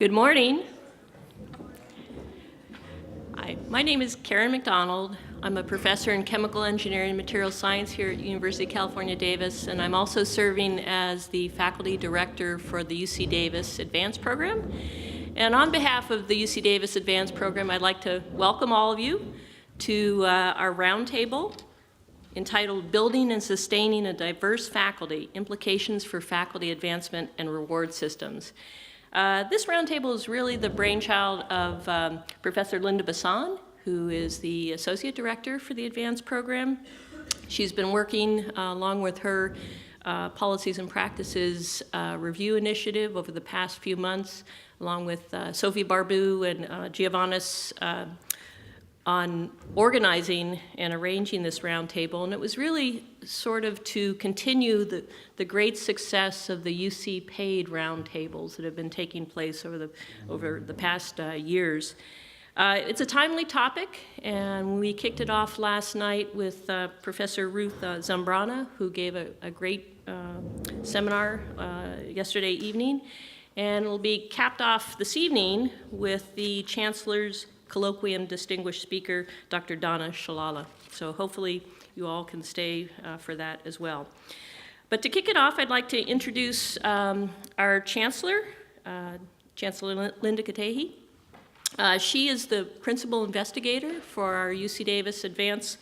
Good morning. Hi, my name is Karen McDonald. I'm a professor in chemical engineering and material science here at University of California, Davis, and I'm also serving as the faculty director for the UC Davis Advanced Program. And on behalf of the UC Davis Advanced Program, I'd like to welcome all of you to our roundtable entitled Building and Sustaining a Diverse Faculty, Implications for Faculty Advancement and Reward Systems. This roundtable is really the brainchild of Professor Linda Bassan, who is the Associate Director for the Advanced Program. She's been working along with her Policies and Practices Review Initiative over the past few months, along with Sophie Barbu and Giovannis on organizing and arranging this roundtable, and it was really sort of to continue the great success of the UC paid roundtables that have been taking place over the past years. It's a timely topic, and we kicked it off last night with Professor Ruth Zambrana, who gave a great seminar yesterday evening, and it'll be capped off this evening with the Chancellor's Colloquium Distinguished Speaker, Dr. Donna Shalala. So hopefully you all can stay for that as well. But to kick it off, I'd like to introduce our Chancellor, Chancellor Linda Katehi. She is the principal investigator for our UC Davis Advanced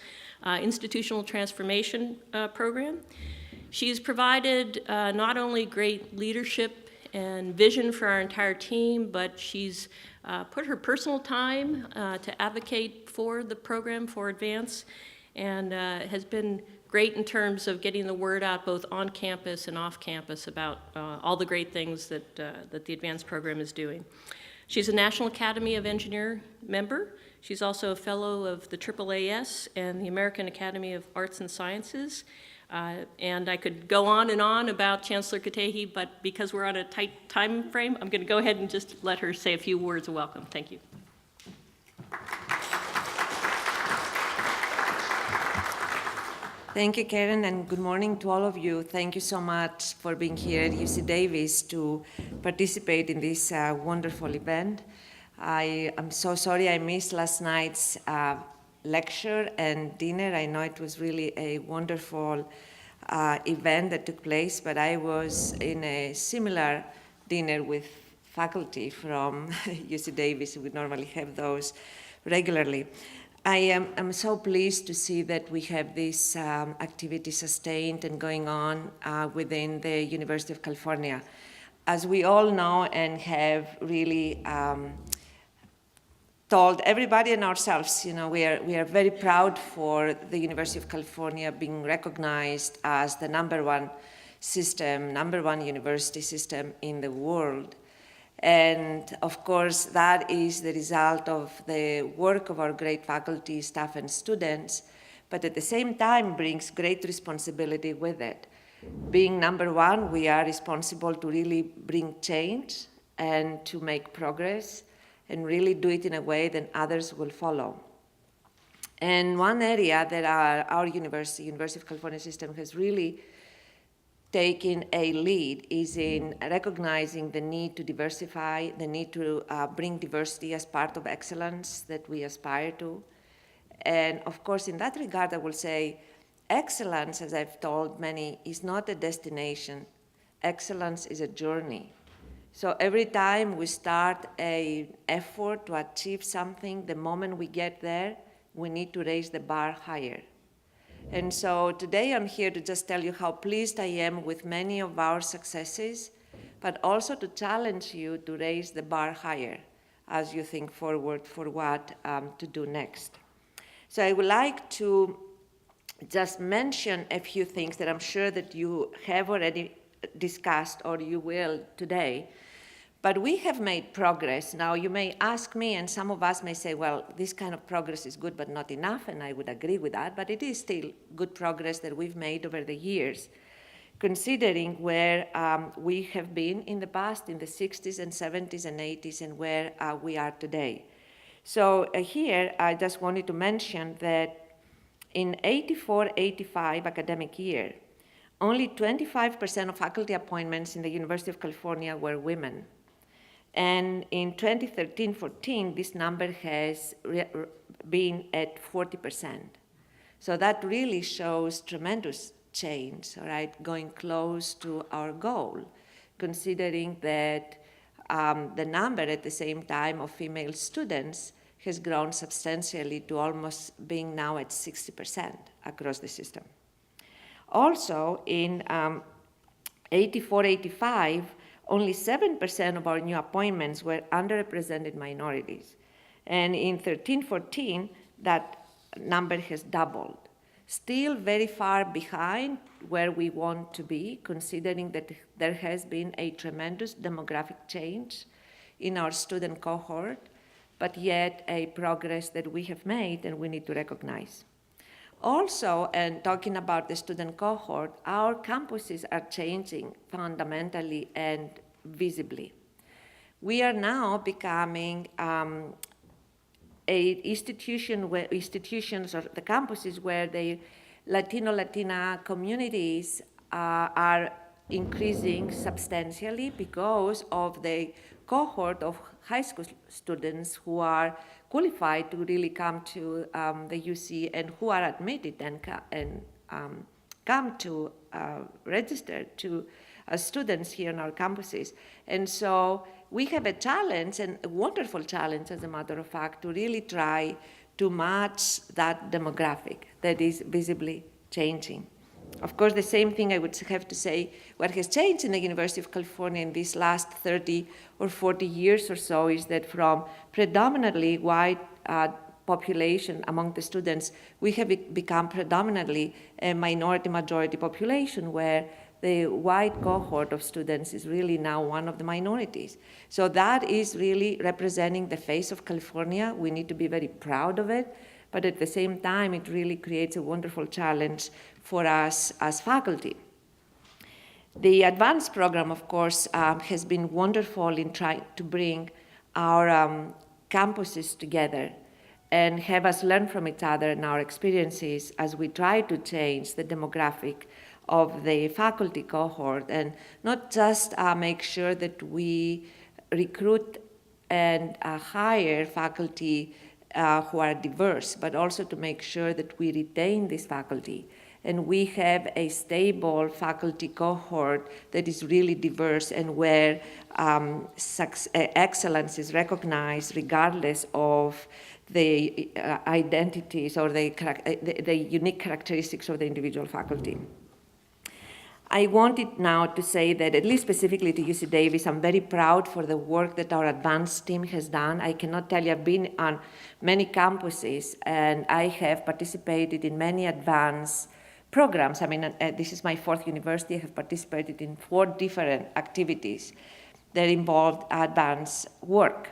Institutional Transformation Program. She's provided not only great leadership and vision for our entire team, but she's put her personal time to advocate for the program for Advance, and has been great in terms of getting the word out both on campus and off campus about all the great things that the Advance program is doing. She's a National Academy of Engineer member. She's also a fellow of the AAAS and the American Academy of Arts and Sciences. And I could go on and on about Chancellor Katehi, but because we're on a tight time frame, I'm going to go ahead and just let her say a few words of welcome. Thank you. Thank you, Karen, and good morning to all of you. Thank you so much for being here at UC Davis to participate in this wonderful event. I am so sorry I missed last night's lecture and dinner. I know it was really a wonderful event that took place, but I was in a similar dinner with faculty from UC Davis. We normally have those regularly. I am so pleased to see that we have this activity sustained and going on within the University of California. As we all know and have really told everybody and ourselves, we are very proud for the University of California being recognized as the number one university system in the world. And of course, that is the result of the work of our great faculty, staff, and students, but at the same time brings great responsibility with it. Being number one, we are responsible to really bring change and to make progress, and really do it in a way that others will follow. And one area that our University of California system has really taken a lead is in recognizing the need to diversify, the need to bring diversity as part of excellence that we aspire to. And of course, in that regard, I will say excellence, as I've told many, is not a destination. Excellence is a journey. So every time we start an effort to achieve something, the moment we get there, we need to raise the bar higher. And so today I'm here to just tell you how pleased I am with many of our successes, but also to challenge you to raise the bar higher as you think forward for what to do next. So I would like to just mention a few things that I'm sure that you have already discussed or you will today. But we have made progress. Now, you may ask me, and some of us may say, well, this kind of progress is good but not enough, and I would agree with that, but it is still good progress that we've made over the years, considering where we have been in the past, in the 60s and 70s and 80s, and where we are today. So here, I just wanted to mention that in 84-85 academic year, only 25% of faculty appointments in the University of California were women. And in 2013-14, this number has been at 40%. So that really shows tremendous change, all right, going close to our goal, considering that the number at the same time of female students has grown substantially to almost being now at 60% across the system. Also, in 84-85, only 7% of our new appointments were underrepresented minorities. And in 13-14, that number has doubled. Still very far behind where we want to be, considering that there has been a tremendous demographic change in our student cohort, but yet a progress that we have made and we need to recognize. Also, and talking about the student cohort, our campuses are changing fundamentally and visibly. We are now becoming institutions or the campuses where the Latina communities are increasing substantially because of the cohort of high school students who are qualified to really come to the UC and who are admitted and come to register to students here on our campuses. And so we have a challenge, and a wonderful challenge, as a matter of fact, to really try to match that demographic that is visibly changing. Of course, the same thing I would have to say, what has changed in the University of California in these last 30 or 40 years or so is that from predominantly white population among the students, we have become predominantly a minority-majority population where the white cohort of students is really now one of the minorities. So that is really representing the face of California. We need to be very proud of it, but at the same time, it really creates a wonderful challenge for us as faculty. The advanced program, of course, has been wonderful in trying to bring our campuses together and have us learn from each other and our experiences as we try to change the demographic of the faculty cohort, and not just make sure that we recruit and hire faculty who are diverse, but also to make sure that we retain this faculty. And we have a stable faculty cohort that is really diverse and where excellence is recognized regardless of the identities or the unique characteristics of the individual faculty. I wanted now to say that, at least specifically to UC Davis, I'm very proud for the work that our advanced team has done. I cannot tell you, I've been on many campuses and I have participated in many advanced programs. I mean, this is my fourth university. I have participated in 4 different activities that involved advanced work.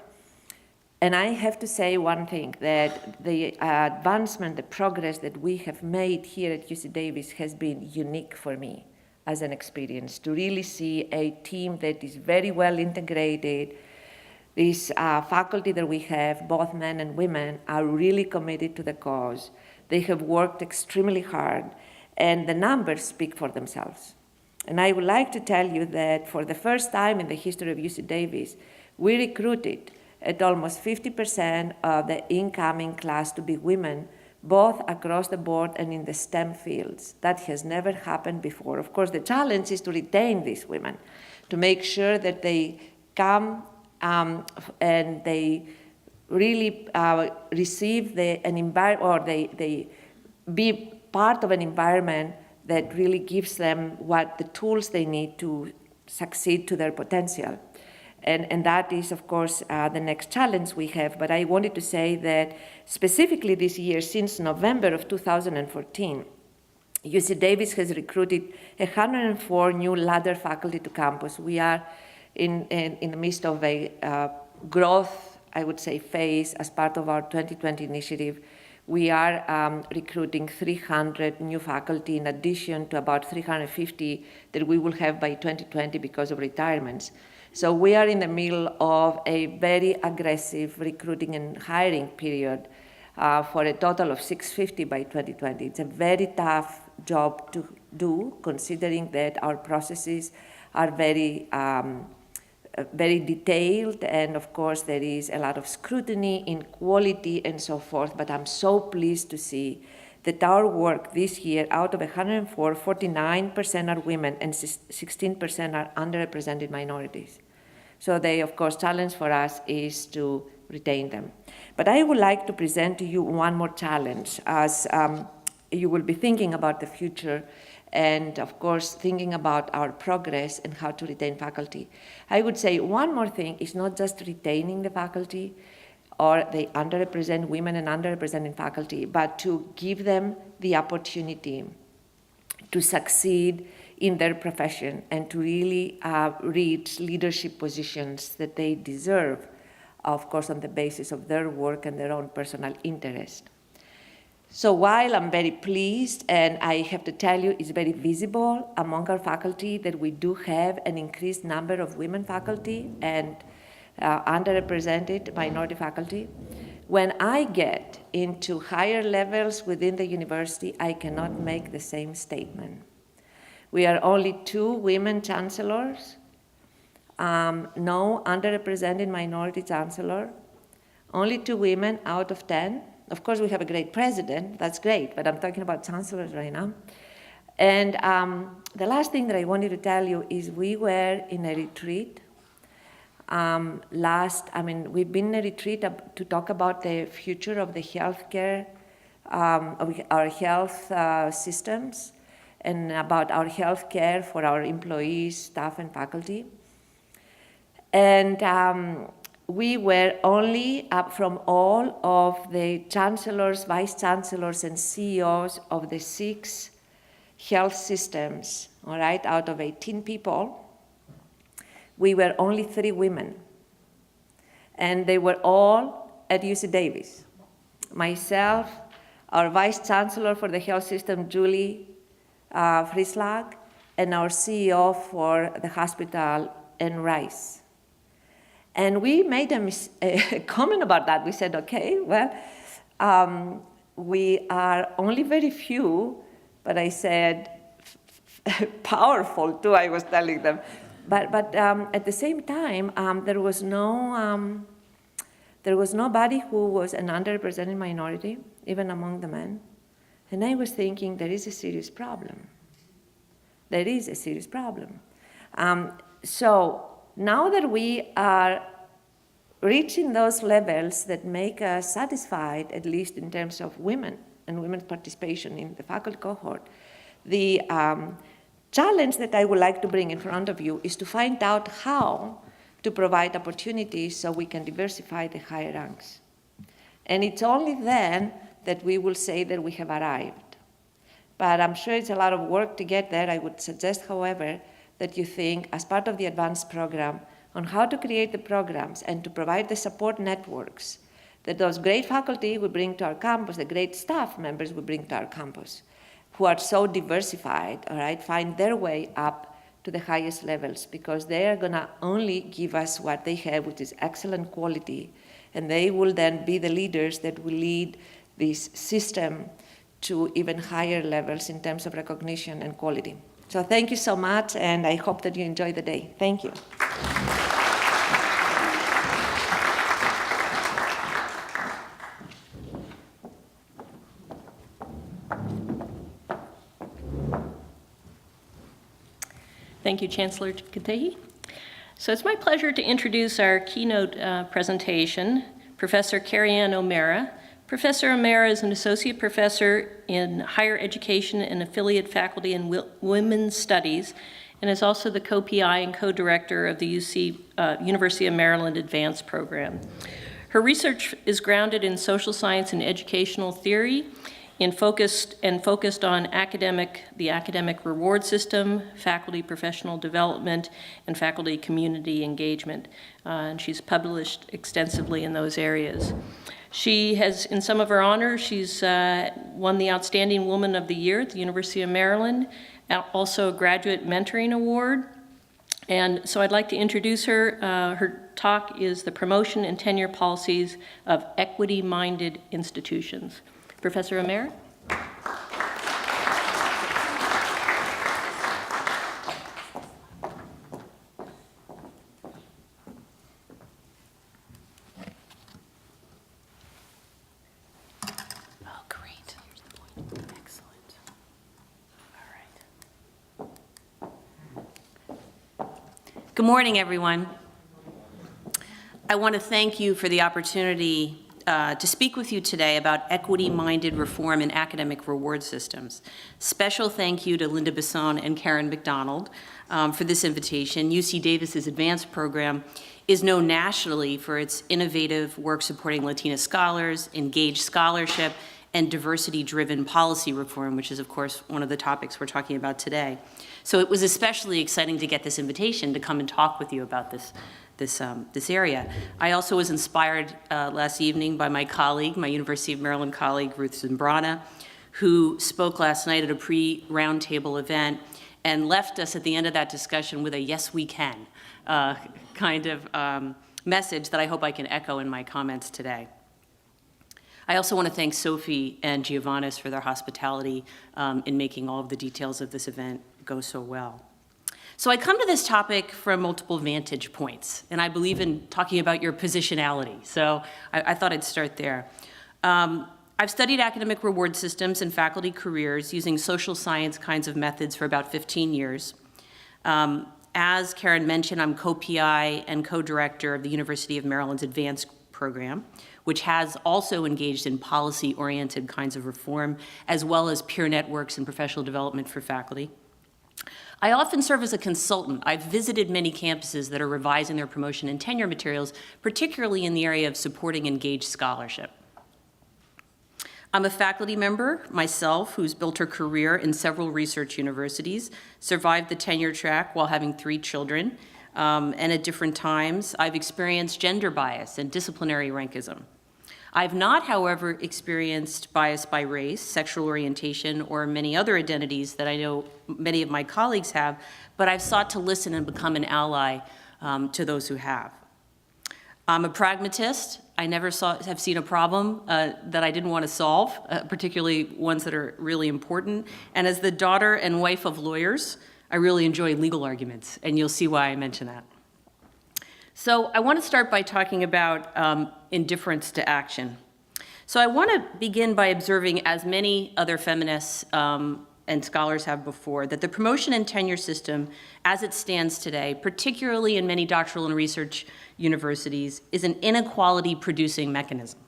And I have to say one thing, that the advancement, the progress that we have made here at UC Davis has been unique for me as an experience, to really see a team that is very well integrated. This faculty that we have, both men and women, are really committed to the cause. They have worked extremely hard, and the numbers speak for themselves. And I would like to tell you that for the first time in the history of UC Davis, we recruited at almost 50% of the incoming class to be women, both across the board and in the STEM fields. That has never happened before. Of course, the challenge is to retain these women, to make sure that they come and they really receive they be part of an environment that really gives them what the tools they need to succeed to their potential. And that is, of course, the next challenge we have. But I wanted to say that specifically this year, since November of 2014, UC Davis has recruited 104 new ladder faculty to campus. We are in the midst of a growth, I would say, phase as part of our 2020 initiative. We are recruiting 300 new faculty in addition to about 350 that we will have by 2020 because of retirements. So we are in the middle of a very aggressive recruiting and hiring period for a total of 650 by 2020. It's a very tough job to do, considering that our processes are very very detailed, and of course there is a lot of scrutiny in quality and so forth, but I'm so pleased to see that our work this year, out of 104, 49% are women and 16% are underrepresented minorities. So the, of course, challenge for us is to retain them. But I would like to present to you one more challenge as you will be thinking about the future and, of course, thinking about our progress and how to retain faculty. I would say one more thing is not just retaining the faculty or the underrepresented women and underrepresented faculty, but to give them the opportunity to succeed in their profession and to really reach leadership positions that they deserve, of course, on the basis of their work and their own personal interest. So while I'm very pleased, and I have to tell you, it's very visible among our faculty that we do have an increased number of women faculty and underrepresented minority faculty, when I get into higher levels within the university, I cannot make the same statement. We are only 2 women chancellors, no underrepresented minority chancellor, only 2 women out of 10. Of course, we have a great president, that's great, but I'm talking about chancellors right now. And the last thing that I wanted to tell you is we were in a retreat we've been in a retreat to talk about the future of the healthcare, of our health systems, and about our health care for our employees, staff, and faculty. And we were only up from all of the chancellors, vice chancellors, and CEOs of the 6 health systems, all right, out of 18 people, we were only 3 women. And they were all at UC Davis. Myself, our vice chancellor for the health system, Julie Frislag, and our CEO for the hospital, Ann Rice. And we made a comment about that. We said, okay, well, we are only very few, but I said, powerful too, I was telling them. But at the same time, there was nobody who was an underrepresented minority, even among the men. And I was thinking, there is a serious problem. There is a serious problem. So now that we are reaching those levels that make us satisfied, at least in terms of women and women's participation in the faculty cohort, the challenge that I would like to bring in front of you is to find out how to provide opportunities so we can diversify the higher ranks. And it's only then that we will say that we have arrived. But I'm sure it's a lot of work to get there. I would suggest, however, that you think as part of the advanced program on how to create the programs and to provide the support networks that those great faculty will bring to our campus, the great staff members will bring to our campus, who are so diversified, all right, find their way up to the highest levels, because they are gonna only give us what they have, which is excellent quality, and they will then be the leaders that will lead this system to even higher levels in terms of recognition and quality. So thank you so much, and I hope that you enjoy the day. Thank you. Thank you, Chancellor Katehi. So it's my pleasure to introduce our keynote presentation, Professor Carrie-Ann O'Mara. Professor O'Mara is an associate professor in higher education and affiliate faculty in women's studies, and is also the co-PI and co-director of the University of Maryland Advanced Program. Her research is grounded in social science and educational theory, focused on the academic reward system, faculty professional development, and faculty community engagement. And she's published extensively in those areas. She has, in some of her honors, she's won the Outstanding Woman of the Year at the University of Maryland, also a Graduate Mentoring Award. And so I'd like to introduce her. Her talk is The Promotion and Tenure Policies of Equity-Minded Institutions. Professor O'Mara. Good morning, everyone. I want to thank you for the opportunity to speak with you today about equity-minded reform in academic reward systems. Special thank you to Linda Besson and Karen McDonald for this invitation. UC Davis's advanced program is known nationally for its innovative work supporting Latina scholars, engaged scholarship, and diversity-driven policy reform, which is, of course, one of the topics we're talking about today. So it was especially exciting to get this invitation to come and talk with you about this area. I also was inspired last evening by my colleague, my University of Maryland colleague, Ruth Zimbrana, who spoke last night at a pre-roundtable event and left us at the end of that discussion with a "yes, we can" kind of message that I hope I can echo in my comments today. I also want to thank Sophie and Giovannis for their hospitality in making all of the details of this event go so well. So I come to this topic from multiple vantage points, and I believe in talking about your positionality. So I thought I'd start there. I've studied academic reward systems and faculty careers using social science kinds of methods for about 15 years. As Karen mentioned, I'm co-PI and co-director of the University of Maryland's advanced program, which has also engaged in policy-oriented kinds of reform, as well as peer networks and professional development for faculty. I often serve as a consultant. I've visited many campuses that are revising their promotion and tenure materials, particularly in the area of supporting engaged scholarship. I'm a faculty member myself who's built her career in several research universities, survived the tenure track while having 3 children, and at different times, I've experienced gender bias and disciplinary rankism. I've not, however, experienced bias by race, sexual orientation, or many other identities that I know many of my colleagues have, but I've sought to listen and become an ally to those who have. I'm a pragmatist. I never have seen a problem that I didn't want to solve, particularly ones that are really important. And as the daughter and wife of lawyers, I really enjoy legal arguments, and you'll see why I mention that. So I want to start by talking about indifference to action. So I want to begin by observing, as many other feminists and scholars have before, that the promotion and tenure system, as it stands today, particularly in many doctoral and research universities, is an inequality-producing mechanism.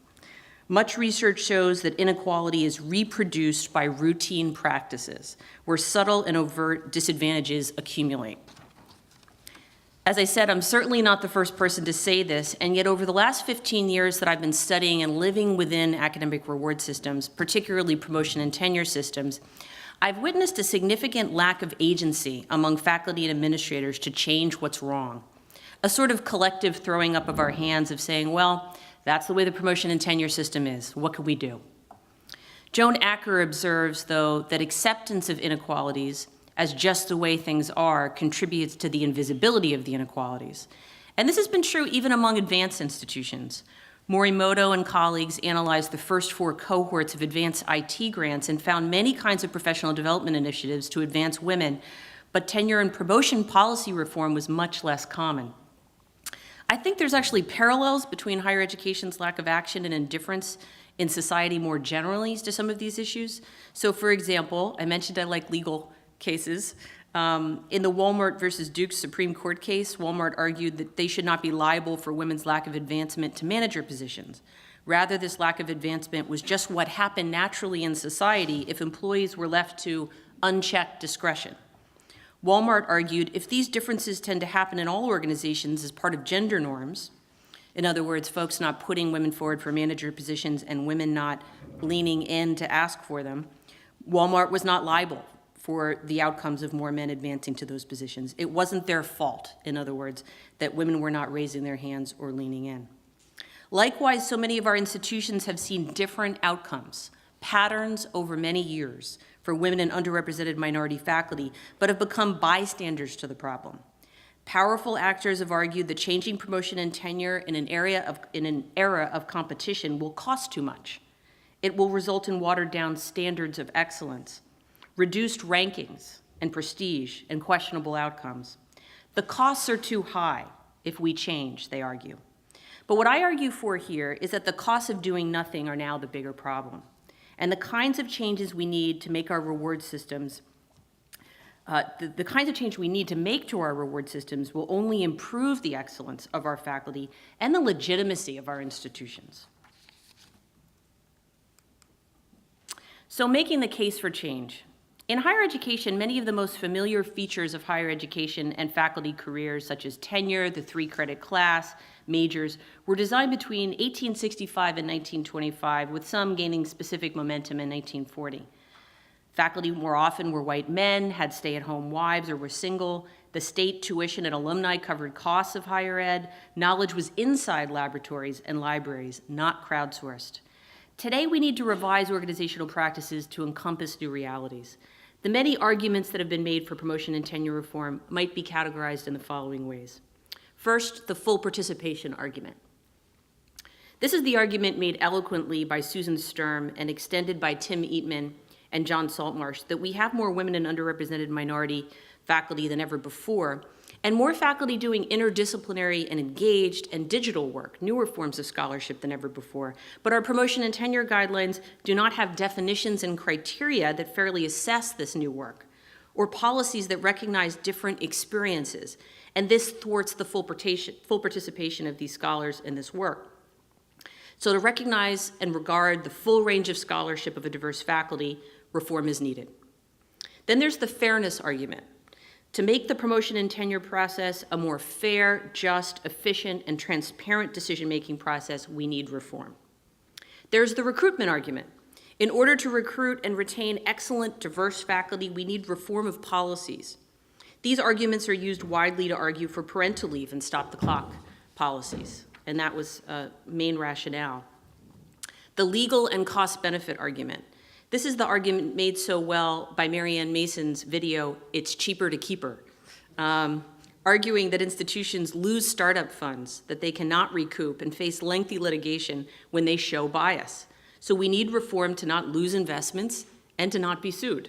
Much research shows that inequality is reproduced by routine practices, where subtle and overt disadvantages accumulate. As I said, I'm certainly not the first person to say this, and yet over the last 15 years that I've been studying and living within academic reward systems, particularly promotion and tenure systems, I've witnessed a significant lack of agency among faculty and administrators to change what's wrong. A sort of collective throwing up of our hands of saying, well, that's the way the promotion and tenure system is. What can we do? Joan Acker observes, though, that acceptance of inequalities as just the way things are contributes to the invisibility of the inequalities. And this has been true even among advanced institutions. Morimoto and colleagues analyzed the first 4 cohorts of advanced IT grants and found many kinds of professional development initiatives to advance women, but tenure and promotion policy reform was much less common. I think there's actually parallels between higher education's lack of action and indifference in society more generally to some of these issues. So for example, I mentioned I like legal cases. In the Walmart versus Duke Supreme Court case, Walmart argued that they should not be liable for women's lack of advancement to manager positions. Rather, this lack of advancement was just what happened naturally in society if employees were left to unchecked discretion. Walmart argued if these differences tend to happen in all organizations as part of gender norms, in other words, folks not putting women forward for manager positions and women not leaning in to ask for them, Walmart was not liable for the outcomes of more men advancing to those positions. It wasn't their fault, in other words, that women were not raising their hands or leaning in. Likewise, so many of our institutions have seen different outcomes, patterns over many years for women and underrepresented minority faculty, but have become bystanders to the problem. Powerful actors have argued that changing promotion and tenure in an era of competition will cost too much. It will result in watered down standards of excellence, reduced rankings and prestige, and questionable outcomes. The costs are too high if we change, they argue. But what I argue for here is that the costs of doing nothing are now the bigger problem. And the kinds of changes we need to make our reward systems The kinds of change we need to make to our reward systems will only improve the excellence of our faculty and the legitimacy of our institutions. So making the case for change. In higher education, many of the most familiar features of higher education and faculty careers, such as tenure, the 3-credit class, majors, were designed between 1865 and 1925, with some gaining specific momentum in 1940. Faculty more often were white men, had stay-at-home wives, or were single. The state tuition and alumni covered costs of higher ed. Knowledge was inside laboratories and libraries, not crowdsourced. Today, we need to revise organizational practices to encompass new realities. The many arguments that have been made for promotion and tenure reform might be categorized in the following ways. First, the full participation argument. This is the argument made eloquently by Susan Sturm and extended by Tim Eatman and John Saltmarsh, that we have more women and underrepresented minority faculty than ever before, and more faculty doing interdisciplinary and engaged and digital work, newer forms of scholarship than ever before. But our promotion and tenure guidelines do not have definitions and criteria that fairly assess this new work, or policies that recognize different experiences, and this thwarts the full participation of these scholars in this work. So to recognize and regard the full range of scholarship of a diverse faculty, reform is needed. Then there's the fairness argument. To make the promotion and tenure process a more fair, just, efficient, and transparent decision-making process, we need reform. There's the recruitment argument. In order to recruit and retain excellent, diverse faculty, we need reform of policies. These arguments are used widely to argue for parental leave and stop-the-clock policies, and that was a main rationale. The legal and cost-benefit argument. This is the argument made so well by Marianne Mason's video, It's Cheaper to Keep Her, arguing that institutions lose startup funds that they cannot recoup and face lengthy litigation when they show bias. So we need reform to not lose investments and to not be sued.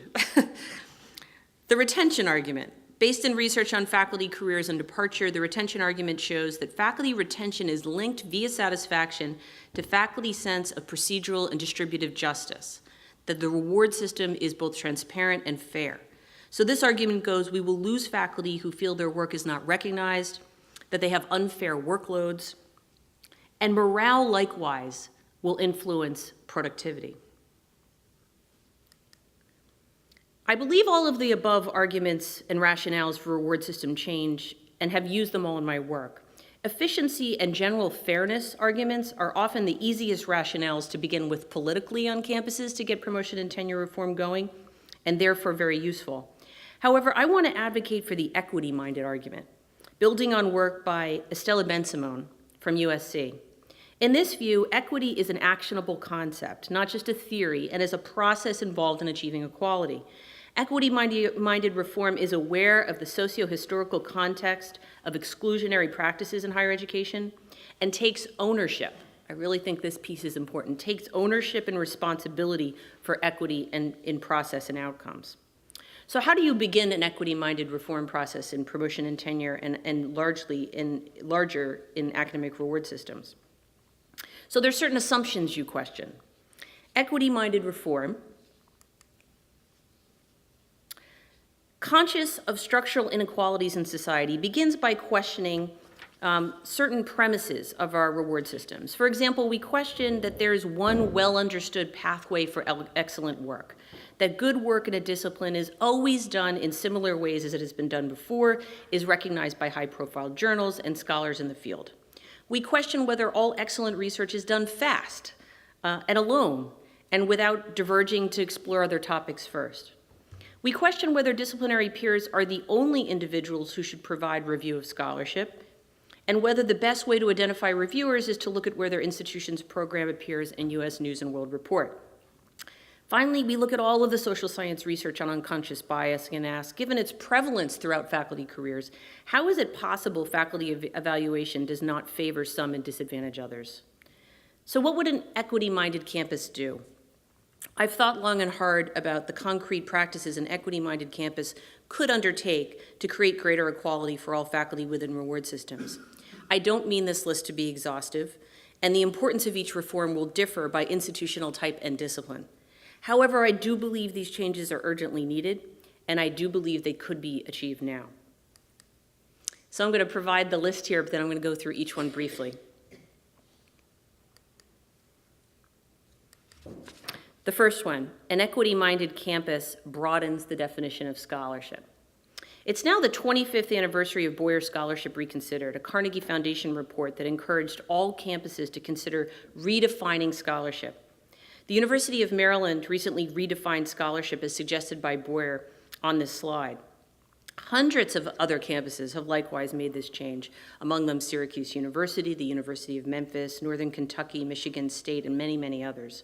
The retention argument. Based in research on faculty careers and departure, the retention argument shows that faculty retention is linked via satisfaction to faculty's sense of procedural and distributive justice, that the reward system is both transparent and fair. So this argument goes, we will lose faculty who feel their work is not recognized, that they have unfair workloads, and morale likewise will influence productivity. I believe all of the above arguments and rationales for reward system change and have used them all in my work. Efficiency and general fairness arguments are often the easiest rationales to begin with politically on campuses to get promotion and tenure reform going, and therefore very useful. However, I want to advocate for the equity-minded argument, building on work by Estela Ben-Simon from USC. In this view, equity is an actionable concept, not just a theory, and is a process involved in achieving equality. Equity-minded reform is aware of the socio-historical context of exclusionary practices in higher education and takes ownership. I really think this piece is important. Takes ownership and responsibility for equity and in process and outcomes. So how do you begin an equity-minded reform process in promotion and tenure and larger in academic reward systems? So there's certain assumptions you question. Equity-minded reform, conscious of structural inequalities in society, begins by questioning certain premises of our reward systems. For example, we question that there is one well-understood pathway for excellent work, that good work in a discipline is always done in similar ways as it has been done before, is recognized by high-profile journals and scholars in the field. We question whether all excellent research is done fast and alone, and without diverging to explore other topics first. We question whether disciplinary peers are the only individuals who should provide review of scholarship, and whether the best way to identify reviewers is to look at where their institution's program appears in U.S. News and World Report. Finally, we look at all of the social science research on unconscious bias and ask, given its prevalence throughout faculty careers, how is it possible faculty evaluation does not favor some and disadvantage others? So what would an equity-minded campus do? I've thought long and hard about the concrete practices an equity-minded campus could undertake to create greater equality for all faculty within reward systems. I don't mean this list to be exhaustive, and the importance of each reform will differ by institutional type and discipline. However, I do believe these changes are urgently needed, and I do believe they could be achieved now. So I'm going to provide the list here, but then I'm going to go through each one briefly. The first one, an equity-minded campus broadens the definition of scholarship. It's now the 25th anniversary of Boyer Scholarship Reconsidered, a Carnegie Foundation report that encouraged all campuses to consider redefining scholarship. The University of Maryland recently redefined scholarship as suggested by Boyer on this slide. Hundreds of other campuses have likewise made this change, among them Syracuse University, the University of Memphis, Northern Kentucky, Michigan State, and many, many others.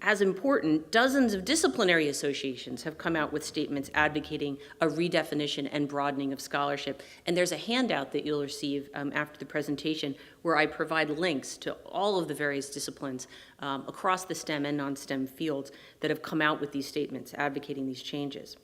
As important, dozens of disciplinary associations have come out with statements advocating a redefinition and broadening of scholarship. And there's a handout that you'll receive after the presentation where I provide links to all of the various disciplines across the STEM and non-STEM fields that have come out with these statements advocating these changes.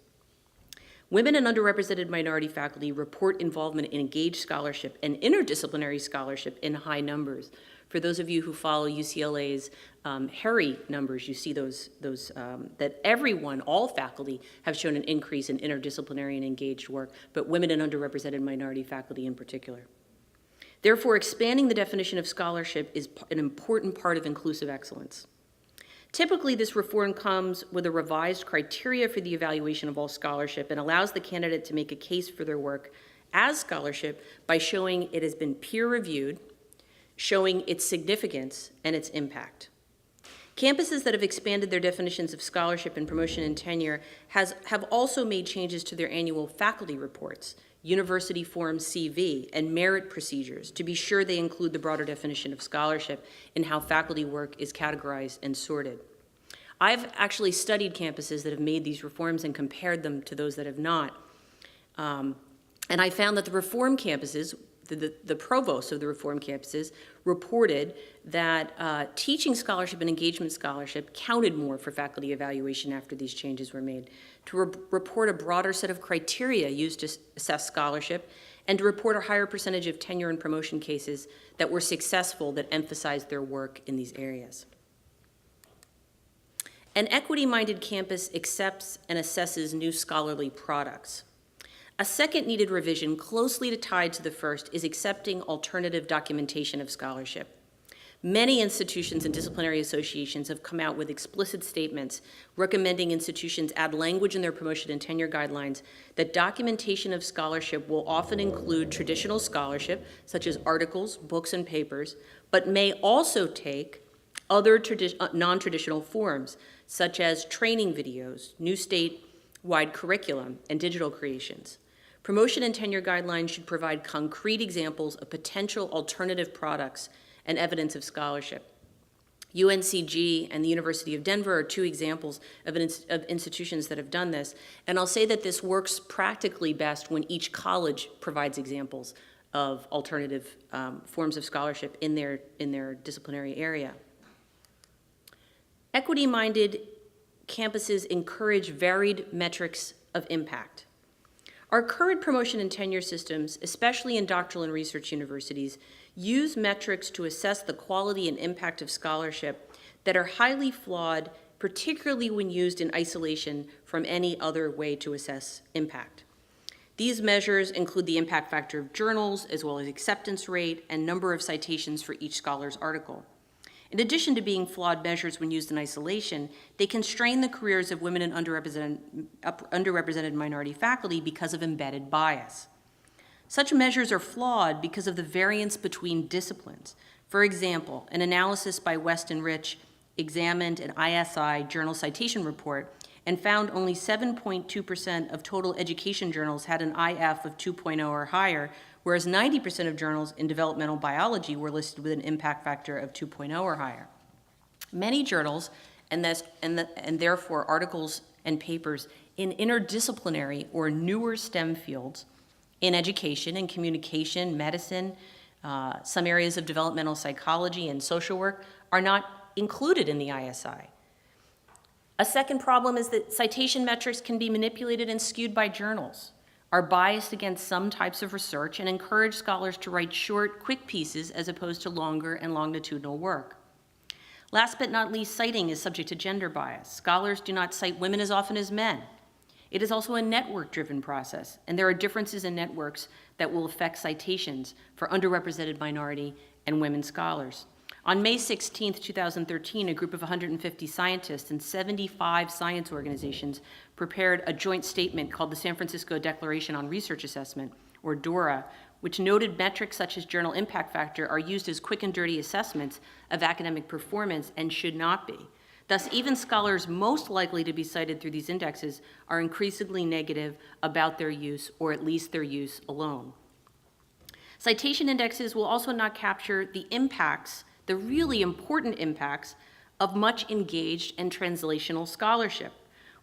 Women and underrepresented minority faculty report involvement in engaged scholarship and interdisciplinary scholarship in high numbers. For those of you who follow UCLA's HARRY numbers, you see those that everyone, all faculty, have shown an increase in interdisciplinary and engaged work, but women and underrepresented minority faculty in particular. Therefore, expanding the definition of scholarship is an important part of inclusive excellence. Typically, this reform comes with a revised criteria for the evaluation of all scholarship and allows the candidate to make a case for their work as scholarship by showing it has been peer-reviewed, showing its significance and its impact. Campuses that have expanded their definitions of scholarship and promotion and tenure have also made changes to their annual faculty reports, University Form CV, and merit procedures to be sure they include the broader definition of scholarship in how faculty work is categorized and sorted. I've actually studied campuses that have made these reforms and compared them to those that have not. And I found that the reform campuses, the provosts of the reform campuses reported that teaching scholarship and engagement scholarship counted more for faculty evaluation after these changes were made, to report a broader set of criteria used to assess scholarship, and to report a higher percentage of tenure and promotion cases that were successful that emphasized their work in these areas. An equity-minded campus accepts and assesses new scholarly products. A second needed revision closely tied to the first is accepting alternative documentation of scholarship. Many institutions and disciplinary associations have come out with explicit statements recommending institutions add language in their promotion and tenure guidelines that documentation of scholarship will often include traditional scholarship, such as articles, books, and papers, but may also take other non-traditional forms, such as training videos, new state-wide curriculum, and digital creations. Promotion and tenure guidelines should provide concrete examples of potential alternative products and evidence of scholarship. UNCG and the University of Denver are two examples of institutions that have done this, and I'll say that this works practically best when each college provides examples of alternative forms of scholarship in their disciplinary area. Equity-minded campuses encourage varied metrics of impact. Our current promotion and tenure systems, especially in doctoral and research universities, use metrics to assess the quality and impact of scholarship that are highly flawed, particularly when used in isolation from any other way to assess impact. These measures include the impact factor of journals, as well as acceptance rate and number of citations for each scholar's article. In addition to being flawed measures when used in isolation, they constrain the careers of women and underrepresented minority faculty because of embedded bias. Such measures are flawed because of the variance between disciplines. For example, an analysis by West and Rich examined an ISI journal citation report and found only 7.2% of total education journals had an IF of 2.0 or higher, whereas 90% of journals in developmental biology were listed with an impact factor of 2.0 or higher. Many journals, and therefore articles and papers in interdisciplinary or newer STEM fields, in education and communication, medicine, some areas of developmental psychology and social work, are not included in the ISI. A second problem is that citation metrics can be manipulated and skewed by journals, are biased against some types of research, and encourage scholars to write short, quick pieces as opposed to longer and longitudinal work. Last but not least, citing is subject to gender bias. Scholars do not cite women as often as men. It is also a network-driven process, and there are differences in networks that will affect citations for underrepresented minority and women scholars. On May 16, 2013, a group of 150 scientists and 75 science organizations prepared a joint statement called the San Francisco Declaration on Research Assessment, or DORA, which noted metrics such as journal impact factor are used as quick and dirty assessments of academic performance and should not be. Thus, even scholars most likely to be cited through these indexes are increasingly negative about their use, or at least their use alone. Citation indexes will also not capture the impacts, the really important impacts, of much engaged and translational scholarship.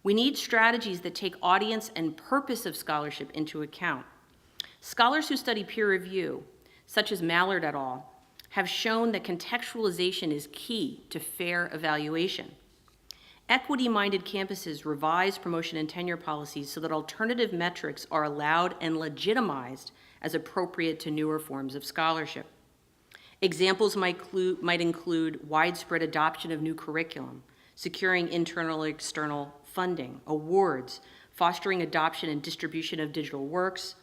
We need strategies that take audience and purpose of scholarship into account. Scholars who study peer review, such as Mallard et al., have shown that contextualization is key to fair evaluation. Equity-minded campuses revise promotion and tenure policies so that alternative metrics are allowed and legitimized as appropriate to newer forms of scholarship. Examples might include widespread adoption of new curriculum, securing internal and external funding, awards, fostering adoption and distribution of digital works,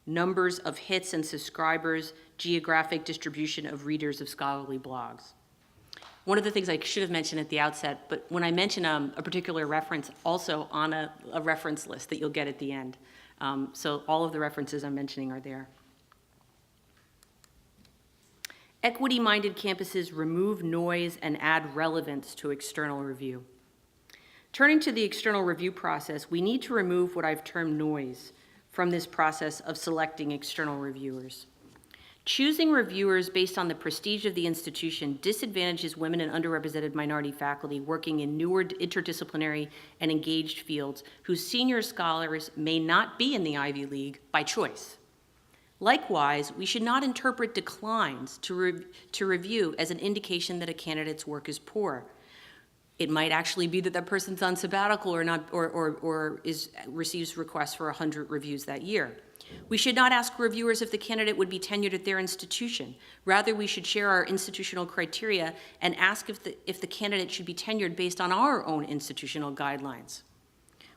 numbers of hits and subscribers, geographic distribution of readers of scholarly blogs. One of the things I should have mentioned at the outset, but when I mention a particular reference, also on a reference list that you'll get at the end. So all of the references I'm mentioning are there. Equity-minded campuses remove noise and add relevance to external review. Turning to the external review process, we need to remove what I've termed noise from this process of selecting external reviewers. Choosing reviewers based on the prestige of the institution disadvantages women and underrepresented minority faculty working in newer interdisciplinary and engaged fields whose senior scholars may not be in the Ivy League by choice. Likewise, we should not interpret declines to review as an indication that a candidate's work is poor. It might actually be that that person's on sabbatical or not, or receives requests for 100 reviews that year. We should not ask reviewers if the candidate would be tenured at their institution. Rather, we should share our institutional criteria and ask if the candidate should be tenured based on our own institutional guidelines.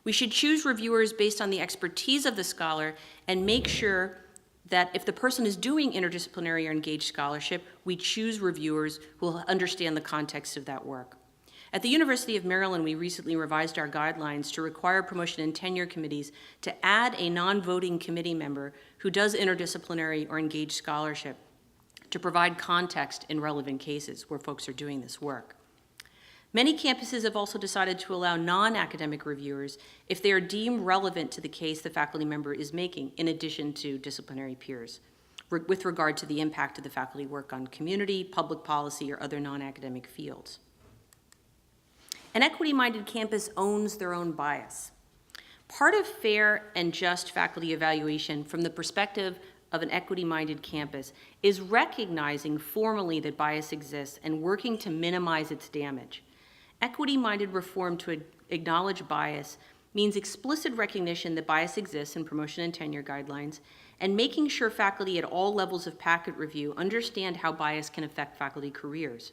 We should choose reviewers based on the expertise of the scholar and make sure that if the person is doing interdisciplinary or engaged scholarship, we choose reviewers who will understand the context of that work. At the University of Maryland, we recently revised our guidelines to require promotion and tenure committees to add a non-voting committee member who does interdisciplinary or engaged scholarship to provide context in relevant cases where folks are doing this work. Many campuses have also decided to allow non-academic reviewers if they are deemed relevant to the case the faculty member is making, in addition to disciplinary peers, with regard to the impact of the faculty work on community, public policy, or other non-academic fields. An equity-minded campus owns their own bias. Part of fair and just faculty evaluation from the perspective of an equity-minded campus is recognizing formally that bias exists and working to minimize its damage. Equity-minded reform to acknowledge bias means explicit recognition that bias exists in promotion and tenure guidelines and making sure faculty at all levels of packet review understand how bias can affect faculty careers.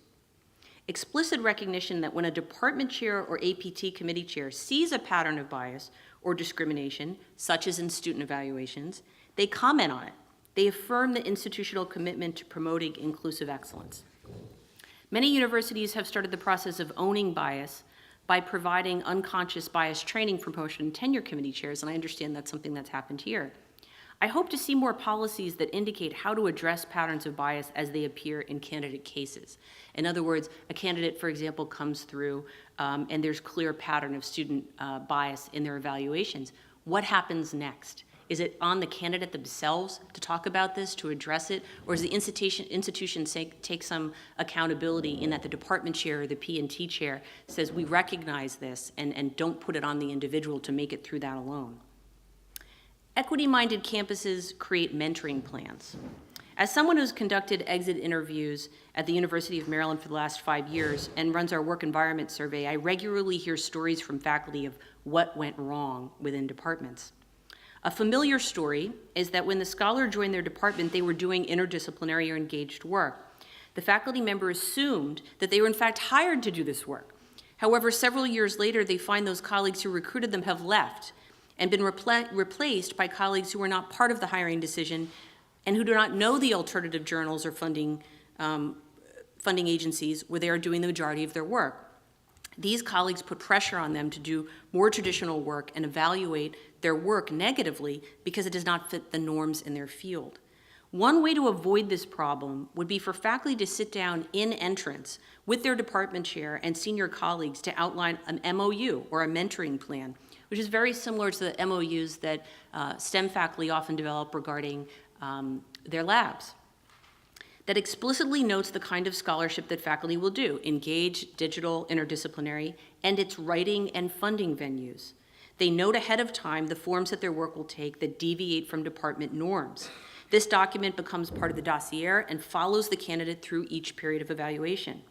Explicit recognition that when a department chair or APT committee chair sees a pattern of bias or discrimination, such as in student evaluations, they comment on it. They affirm the institutional commitment to promoting inclusive excellence. Many universities have started the process of owning bias by providing unconscious bias training for promotion and tenure committee chairs, and I understand that's something that's happened here. I hope to see more policies that indicate how to address patterns of bias as they appear in candidate cases. In other words, a candidate, for example, comes through and there's clear pattern of student bias in their evaluations. What happens next? Is it on the candidate themselves to talk about this, to address it, or does the institution take some accountability in that the department chair or the P&T chair says we recognize this and don't put it on the individual to make it through that alone? Equity-minded campuses create mentoring plans. As someone who's conducted exit interviews at the University of Maryland for the last 5 years and runs our work environment survey, I regularly hear stories from faculty of what went wrong within departments. A familiar story is that when the scholar joined their department, they were doing interdisciplinary or engaged work. The faculty member assumed that they were in fact hired to do this work. However, several years later, they find those colleagues who recruited them have left, and been replaced by colleagues who are not part of the hiring decision and who do not know the alternative journals or funding agencies where they are doing the majority of their work. These colleagues put pressure on them to do more traditional work and evaluate their work negatively because it does not fit the norms in their field. One way to avoid this problem would be for faculty to sit down in entrance with their department chair and senior colleagues to outline an MOU or a mentoring plan, which is very similar to the MOUs that STEM faculty often develop regarding their labs, that explicitly notes the kind of scholarship that faculty will do, engage, digital, interdisciplinary, and its writing and funding venues. They note ahead of time the forms that their work will take that deviate from department norms. This document becomes part of the dossier and follows the candidate through each period of evaluation.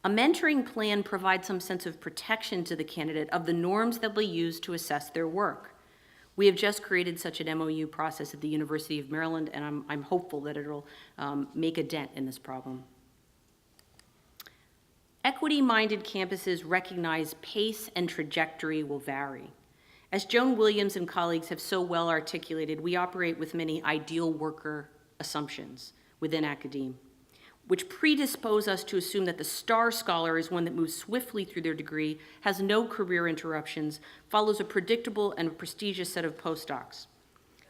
A mentoring plan provides some sense of protection to the candidate of the norms that will be used to assess their work. We have just created such an MOU process at the University of Maryland, and I'm hopeful that it'll make a dent in this problem. Equity-minded campuses recognize pace and trajectory will vary. As Joan Williams and colleagues have so well articulated, we operate with many ideal worker assumptions within academia, which predispose us to assume that the star scholar is one that moves swiftly through their degree, has no career interruptions, follows a predictable and prestigious set of postdocs.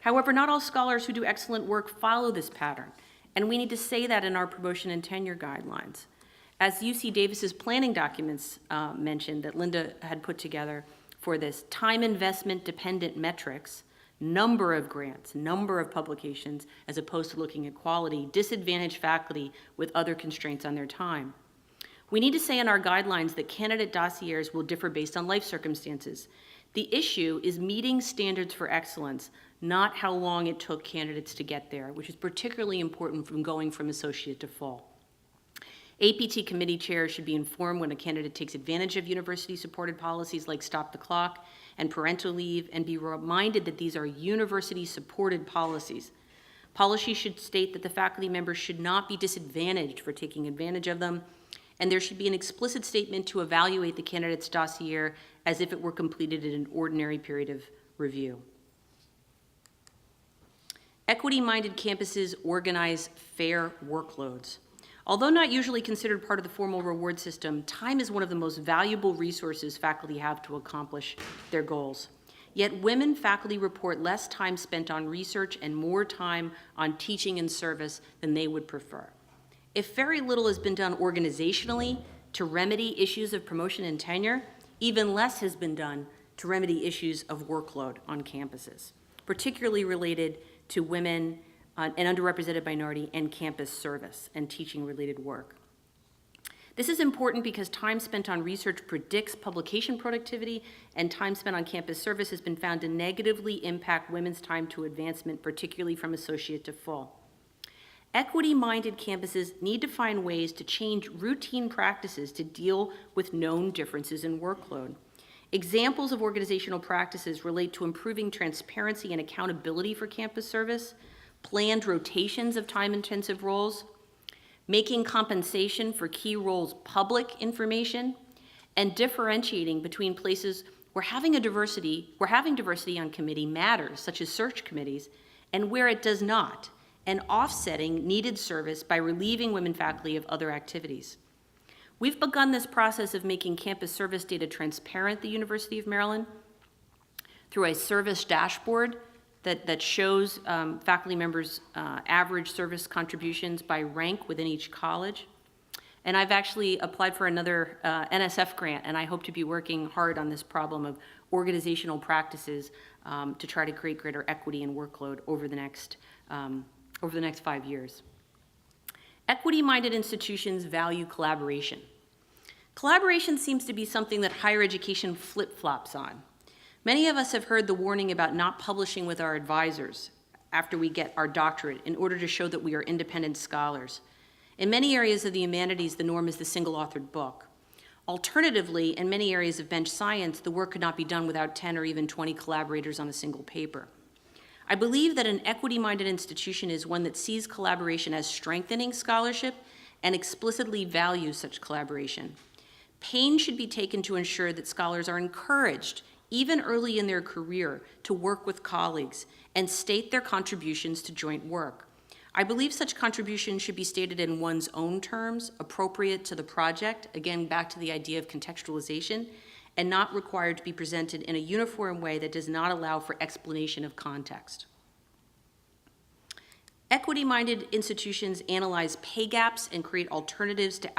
However, not all scholars who do excellent work follow this pattern, and we need to say that in our promotion and tenure guidelines. As UC Davis's planning documents mentioned that Linda had put together for this, time investment dependent metrics, number of grants, number of publications, as opposed to looking at quality, disadvantage faculty with other constraints on their time. We need to say in our guidelines that candidate dossiers will differ based on life circumstances. The issue is meeting standards for excellence, not how long it took candidates to get there, which is particularly important from going from associate to full. APT committee chairs should be informed when a candidate takes advantage of university-supported policies like Stop the Clock and parental leave, and be reminded that these are university-supported policies. Policy should state that the faculty members should not be disadvantaged for taking advantage of them, and there should be an explicit statement to evaluate the candidate's dossier as if it were completed in an ordinary period of review. Equity-minded campuses organize fair workloads. Although not usually considered part of the formal reward system, time is one of the most valuable resources faculty have to accomplish their goals. Yet women faculty report less time spent on research and more time on teaching and service than they would prefer. If very little has been done organizationally to remedy issues of promotion and tenure, even less has been done to remedy issues of workload on campuses, particularly related to women and underrepresented minority and campus service and teaching-related work. This is important because time spent on research predicts publication productivity, and time spent on campus service has been found to negatively impact women's time to advancement, particularly from associate to full. Equity-minded campuses need to find ways to change routine practices to deal with known differences in workload. Examples of organizational practices relate to improving transparency and accountability for campus service, planned rotations of time-intensive roles, making compensation for key roles public information, and differentiating between places where having diversity on committee matters, such as search committees, and where it does not, and offsetting needed service by relieving women faculty of other activities. We've begun this process of making campus service data transparent at the University of Maryland through a service dashboard that shows faculty members' average service contributions by rank within each college. And I've actually applied for another NSF grant, and I hope to be working hard on this problem of organizational practices to try to create greater equity and workload over the next 5 years. Equity-minded institutions value collaboration. Collaboration seems to be something that higher education flip-flops on. Many of us have heard the warning about not publishing with our advisors after we get our doctorate in order to show that we are independent scholars. In many areas of the humanities, the norm is the single-authored book. Alternatively, in many areas of bench science, the work could not be done without 10 or even 20 collaborators on a single paper. I believe that an equity-minded institution is one that sees collaboration as strengthening scholarship and explicitly values such collaboration. Pains should be taken to ensure that scholars are encouraged, even early in their career, to work with colleagues and state their contributions to joint work. I believe such contributions should be stated in one's own terms, appropriate to the project, again, back to the idea of contextualization, and not required to be presented in a uniform way that does not allow for explanation of context. Equity-minded institutions analyze pay gaps and create alternatives to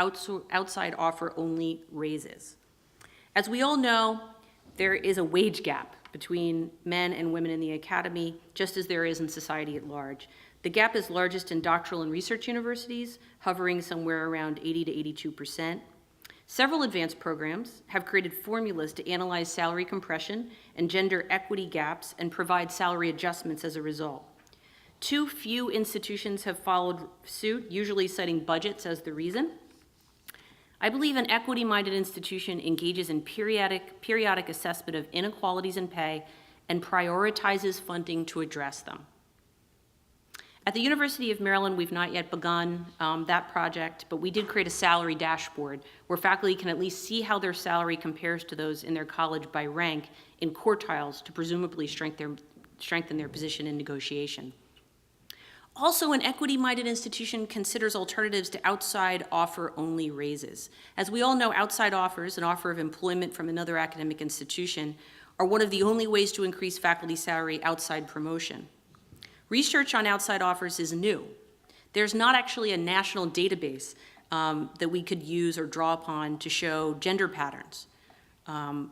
outside offer-only raises. As we all know, there is a wage gap between men and women in the academy, just as there is in society at large. The gap is largest in doctoral and research universities, hovering somewhere around 80 to 82%. Several advanced programs have created formulas to analyze salary compression and gender equity gaps and provide salary adjustments as a result. Too few institutions have followed suit, usually citing budgets as the reason. I believe an equity-minded institution engages in periodic assessment of inequalities in pay and prioritizes funding to address them. At the University of Maryland, we've not yet begun that project, but we did create a salary dashboard where faculty can at least see how their salary compares to those in their college by rank in quartiles to presumably strengthen their position in negotiation. Also, an equity-minded institution considers alternatives to outside offer-only raises. As we all know, outside offers, an offer of employment from another academic institution, are one of the only ways to increase faculty salary outside promotion. Research on outside offers is new. There's not actually a national database that we could use or draw upon to show gender patterns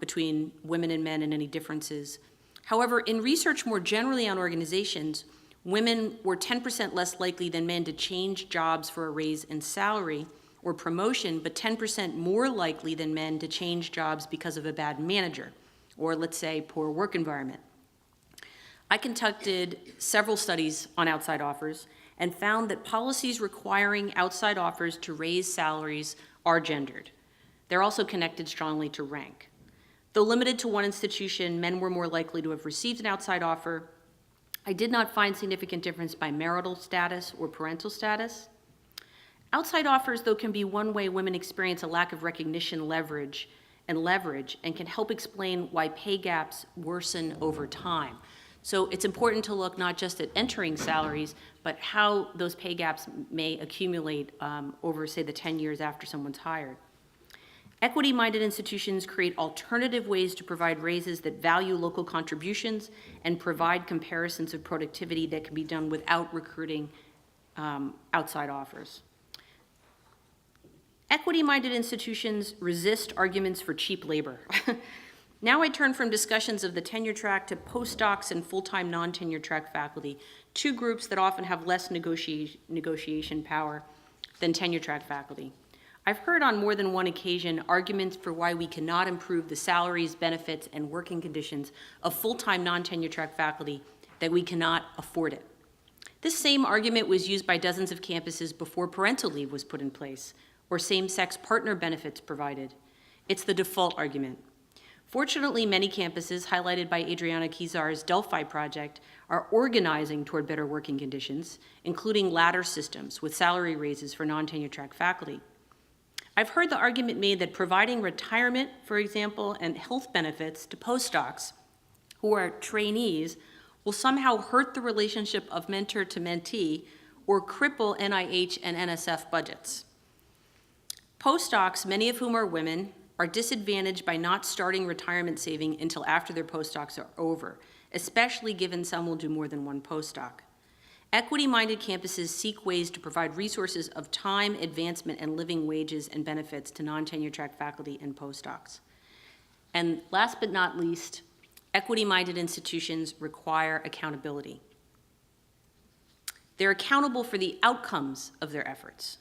between women and men and any differences. However, in research more generally on organizations, women were 10% less likely than men to change jobs for a raise in salary or promotion, but 10% more likely than men to change jobs because of a bad manager, or let's say poor work environment. I conducted several studies on outside offers and found that policies requiring outside offers to raise salaries are gendered. They're also connected strongly to rank. Though limited to one institution, men were more likely to have received an outside offer. I did not find significant difference by marital status or parental status. Outside offers, though, can be one way women experience a lack of recognition, leverage, and can help explain why pay gaps worsen over time. So it's important to look not just at entering salaries, but how those pay gaps may accumulate over, say, the 10 years after someone's hired. Equity-minded institutions create alternative ways to provide raises that value local contributions and provide comparisons of productivity that can be done without recruiting outside offers. Equity-minded institutions resist arguments for cheap labor. Now I turn from discussions of the tenure track to postdocs and full-time non-tenure track faculty, two groups that often have less negotiation power than tenure track faculty. I've heard on more than one occasion arguments for why we cannot improve the salaries, benefits, and working conditions of full-time non-tenure track faculty, that we cannot afford it. This same argument was used by dozens of campuses before parental leave was put in place, or same-sex partner benefits provided. It's the default argument. Fortunately, many campuses, highlighted by Adriana Kizar's Delphi project, are organizing toward better working conditions, including ladder systems with salary raises for non-tenure track faculty. I've heard the argument made that providing retirement, for example, and health benefits to postdocs who are trainees will somehow hurt the relationship of mentor to mentee or cripple NIH and NSF budgets. Postdocs, many of whom are women, are disadvantaged by not starting retirement saving until after their postdocs are over, especially given some will do more than one postdoc. Equity-minded campuses seek ways to provide resources of time, advancement, and living wages and benefits to non-tenure track faculty and postdocs. And last but not least, equity-minded institutions require accountability. They're accountable for the outcomes of their efforts.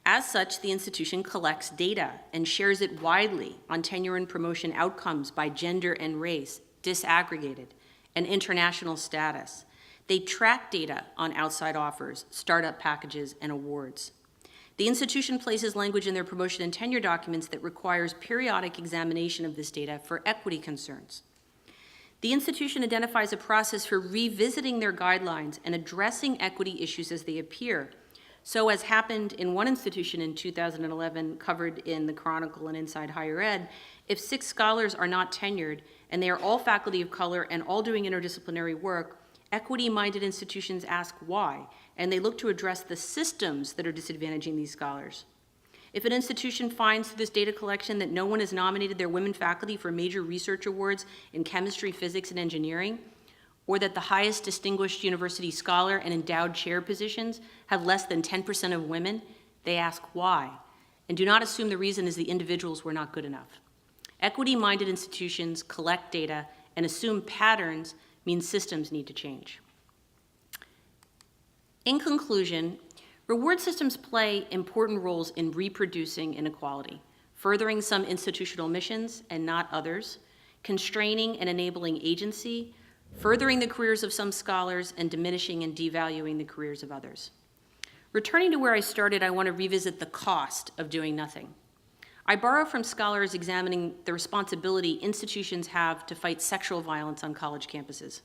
As such, the institution collects data and shares it widely on tenure and promotion outcomes by gender and race, disaggregated, and international status. They track data on outside offers, startup packages, and awards. The institution places language in their promotion and tenure documents that requires periodic examination of this data for equity concerns. The institution identifies a process for revisiting their guidelines and addressing equity issues as they appear, So as happened in one institution in 2011, covered in the Chronicle and Inside Higher Ed, if 6 scholars are not tenured and they are all faculty of color and all doing interdisciplinary work, equity-minded institutions ask why, and they look to address the systems that are disadvantaging these scholars. If an institution finds through this data collection that no one has nominated their women faculty for major research awards in chemistry, physics, and engineering, or that the highest distinguished university scholar and endowed chair positions have less than 10% of women, they ask why, and do not assume the reason is the individuals were not good enough. Equity-minded institutions collect data and assume patterns means systems need to change. In conclusion, reward systems play important roles in reproducing inequality, furthering some institutional missions and not others, constraining and enabling agency, furthering the careers of some scholars, and diminishing and devaluing the careers of others. Returning to where I started, I want to revisit the cost of doing nothing. I borrow from scholars examining the responsibility institutions have to fight sexual violence on college campuses.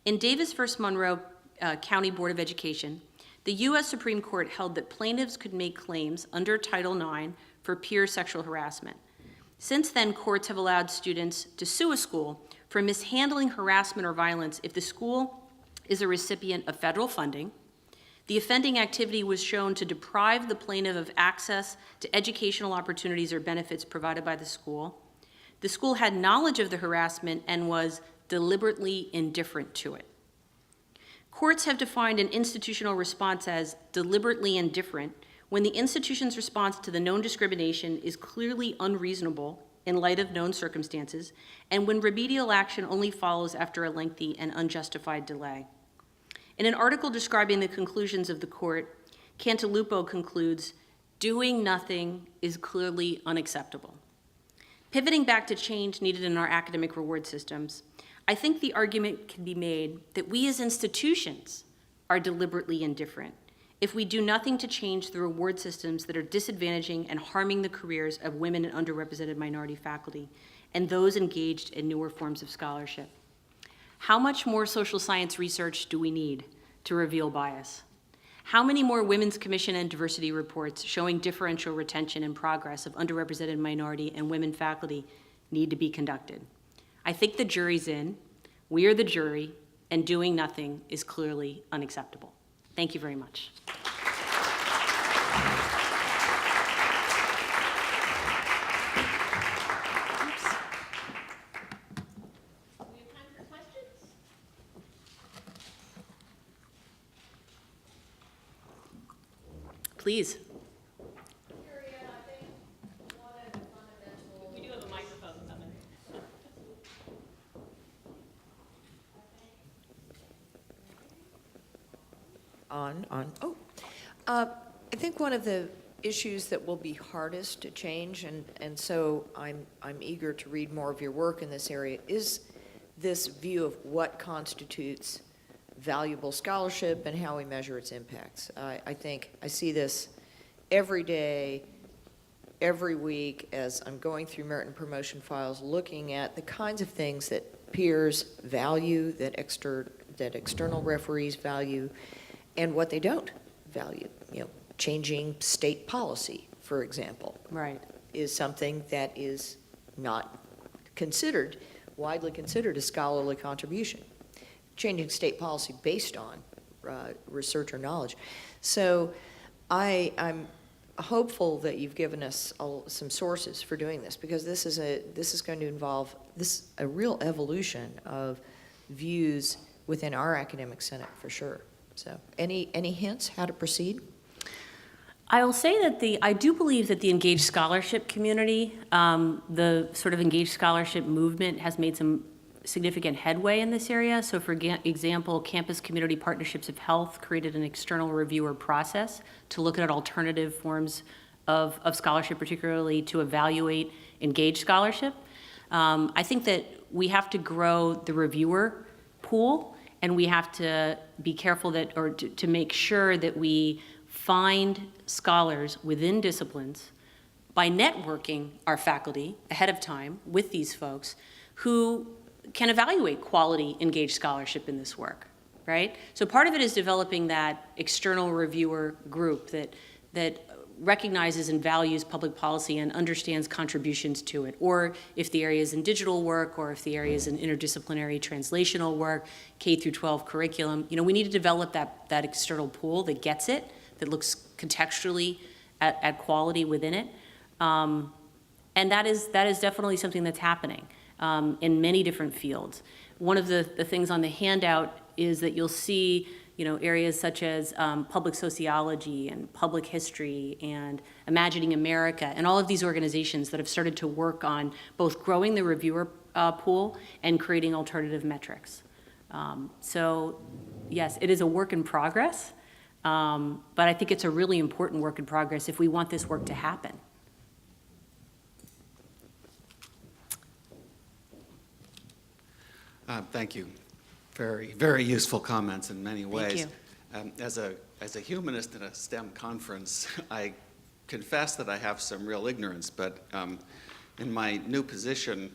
In Davis v. Monroe County Board of Education, the U.S. Supreme Court held that plaintiffs could make claims under Title IX for peer sexual harassment. Since then, courts have allowed students to sue a school for mishandling harassment or violence if the school is a recipient of federal funding, the offending activity was shown to deprive the plaintiff of access to educational opportunities or benefits provided by the school had knowledge of the harassment and was deliberately indifferent to it. Courts have defined an institutional response as deliberately indifferent when the institution's response to the known discrimination is clearly unreasonable in light of known circumstances, and when remedial action only follows after a lengthy and unjustified delay. In an article describing the conclusions of the court, Cantalupo concludes, doing nothing is clearly unacceptable. Pivoting back to change needed in our academic reward systems, I think the argument can be made that we as institutions are deliberately indifferent if we do nothing to change the reward systems that are disadvantaging and harming the careers of women and underrepresented minority faculty and those engaged in newer forms of scholarship. How much more social science research do we need to reveal bias? How many more Women's Commission and diversity reports showing differential retention and progress of underrepresented minority and women faculty need to be conducted? I think the jury's in, we are the jury, and doing nothing is clearly unacceptable. Thank you very much. Please. We do have a microphone coming. Oh, I think one of the issues that will be hardest to change, and so I'm eager to read more of your work in this area, is this view of what constitutes valuable scholarship and how we measure its impacts. I think I see this every day, every week as I'm going through merit and promotion files, looking at the kinds of things that peers value, that external referees value, and what they don't value. You know, changing state policy, for example, Right. is something that is not considered, widely considered a scholarly contribution. Changing state policy based on research or knowledge. So I'm hopeful that you've given us some sources for doing this, because this is going to involve a real evolution of views within our academic senate for sure. So any hints how to proceed? I will say that I do believe that the engaged scholarship community, the sort of engaged scholarship movement has made some significant headway in this area. So for example, Campus Community Partnerships of Health created an external reviewer process to look at alternative forms of scholarship, particularly to evaluate engaged scholarship. I think that we have to grow the reviewer pool, and we have to be careful that, or to make sure that we find scholars within disciplines by networking our faculty ahead of time with these folks who can evaluate quality engaged scholarship in this work, right? So part of it is developing that external reviewer group that recognizes and values public policy and understands contributions to it, or if the area is in digital work, or if the area is in interdisciplinary translational work, K through 12 curriculum. We need to develop that external pool that gets it, that looks contextually at quality within it. And that is definitely something that's happening in many different fields. One of the things on the handout is that you'll see areas such as public sociology and public history and Imagining America, and all of these organizations that have started to work on both growing the reviewer pool and creating alternative metrics. So yes, it is a work in progress, but I think it's a really important work in progress if we want this work to happen. Thank you. Very, very useful comments in many ways. Thank you. As a humanist in a STEM conference, I confess that I have some real ignorance, but in my new position,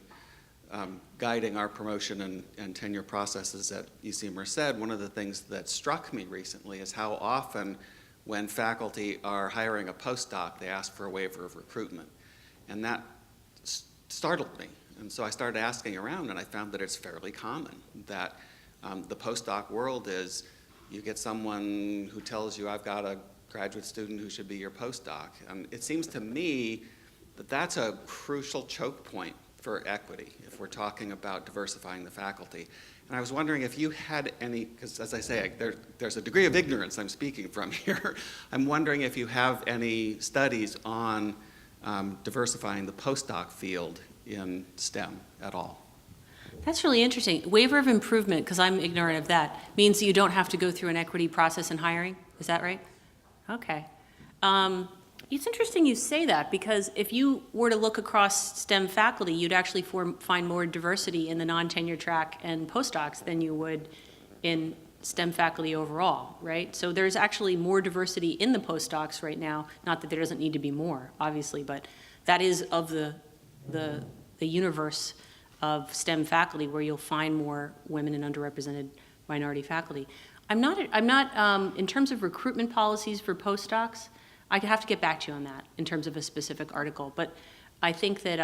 guiding our promotion and tenure processes at UC Merced, one of the things that struck me recently is how often when faculty are hiring a postdoc, they ask for a waiver of recruitment. And that startled me. And so I started asking around, and I found that it's fairly common that the postdoc world is you get someone who tells you, I've got a graduate student who should be your postdoc. And it seems to me that that's a crucial choke point for equity if we're talking about diversifying the faculty. And I was wondering if you had any, because as I say, there's a degree of ignorance I'm speaking from here. I'm wondering if you have any studies on diversifying the postdoc field in STEM at all. That's really interesting. Waiver of improvement, because I'm ignorant of that, means that you don't have to go through an equity process in hiring? Is that right? Okay. It's interesting you say that, because if you were to look across STEM faculty, you'd actually find more diversity in the non-tenure track and postdocs than you would in STEM faculty overall, right? So there's actually more diversity in the postdocs right now. Not that there doesn't need to be more, obviously, but that is of the universe of STEM faculty where you'll find more women and underrepresented minority faculty. I'm not in terms of recruitment policies for postdocs, I have to get back to you on that in terms of a specific article. But I think that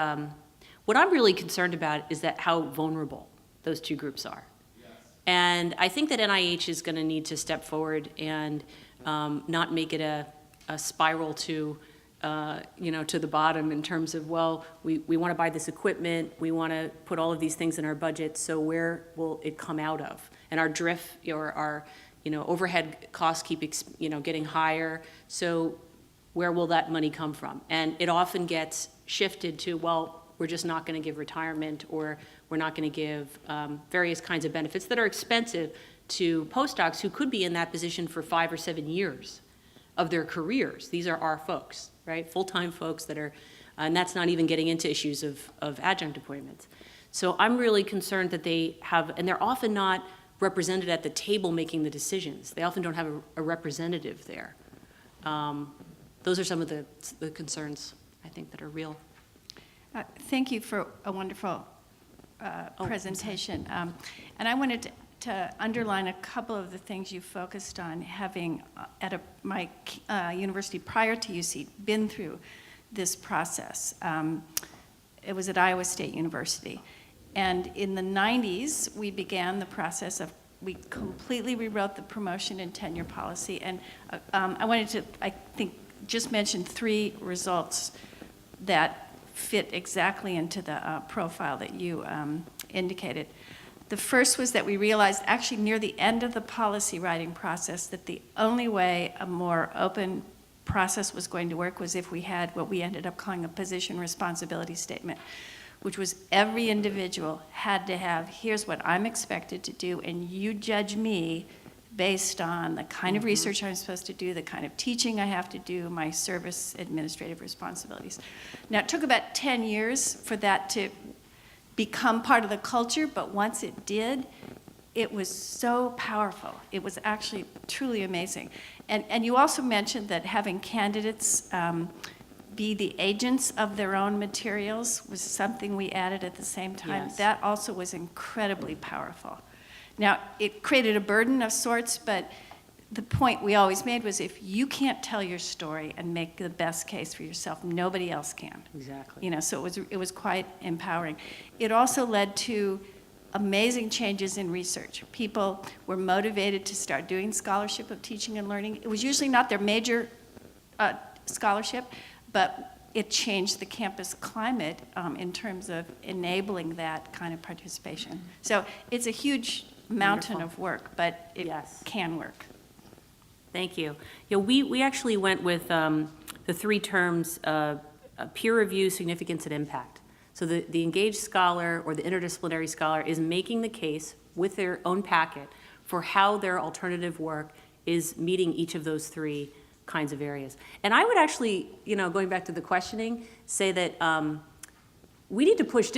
what I'm really concerned about is that how vulnerable those two groups are. Yes. And I think that NIH is going to need to step forward and not make it a spiral to to the bottom in terms of, well, we want to buy this equipment, we want to put all of these things in our budget, so where will it come out of? And our drift or our overhead costs keep getting higher, so where will that money come from? And it often gets shifted to, well, we're just not going to give retirement, or we're not going to give various kinds of benefits that are expensive to postdocs who could be in that position for 5 or 7 years of their careers. These are our folks, right? Full-time folks that are, and that's not even getting into issues of adjunct appointments. So I'm really concerned that they have, and they're often not represented at the table making the decisions. They often don't have a representative there. Those are some of the concerns, I think, that are real. Thank you for a wonderful presentation. And I wanted to underline a couple of the things you focused on, having at my university prior to UC been through this process. It was at Iowa State University. And in the 90s, we began the process of, we completely rewrote the promotion and tenure policy. And I wanted to, I think, just mention 3 results that fit exactly into the profile that you indicated. The first was that we realized, actually near the end of the policy writing process, that the only way a more open process was going to work was if we had what we ended up calling a position responsibility statement, which was every individual had to have, here's what I'm expected to do, and you judge me based on the kind of research I'm supposed to do, the kind of teaching I have to do, my service administrative responsibilities. Now, it took about 10 years for that to become part of the culture, but once it did, it was so powerful. It was actually truly amazing. And you also mentioned that having candidates be the agents of their own materials was something we added at the same time. Yes. That also was incredibly powerful. Now, it created a burden of sorts, but the point we always made was if you can't tell your story and make the best case for yourself, nobody else can. Exactly. You know, so it was quite empowering. It also led to amazing changes in research. People were motivated to start doing scholarship of teaching and learning. It was usually not their major scholarship, but it changed the campus climate in terms of enabling that kind of participation. So it's a huge mountain Wonderful. of work, but it Yes. can work. Thank you. Yeah, we actually went with the three terms, peer review, significance, and impact. So the engaged scholar or the interdisciplinary scholar is making the case with their own packet for how their alternative work is meeting each of those three kinds of areas. And I would actually, going back to the questioning, say that we need to push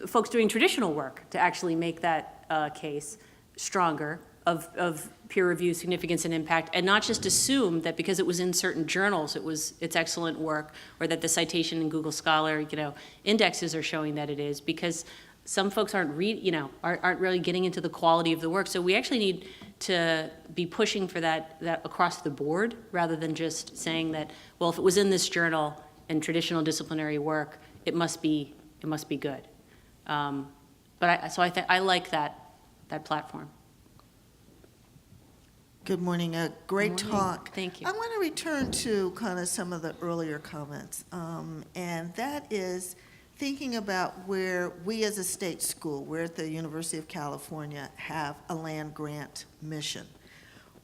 folks doing traditional work to actually make that case stronger of peer review, significance, and impact, and not just assume that because it was in certain journals, it's excellent work, or that the citation in Google Scholar, indexes are showing that it is, because some folks aren't really getting into the quality of the work. So we actually need to be pushing for that across the board, rather than just saying that, well, if it was in this journal and traditional disciplinary work, it must be good. But I like that platform. Good morning. A great Good morning. talk. Thank you. I want to return to kind of some of the earlier comments, and that is thinking about where we as a state school, we're at the University of California, have a land grant mission.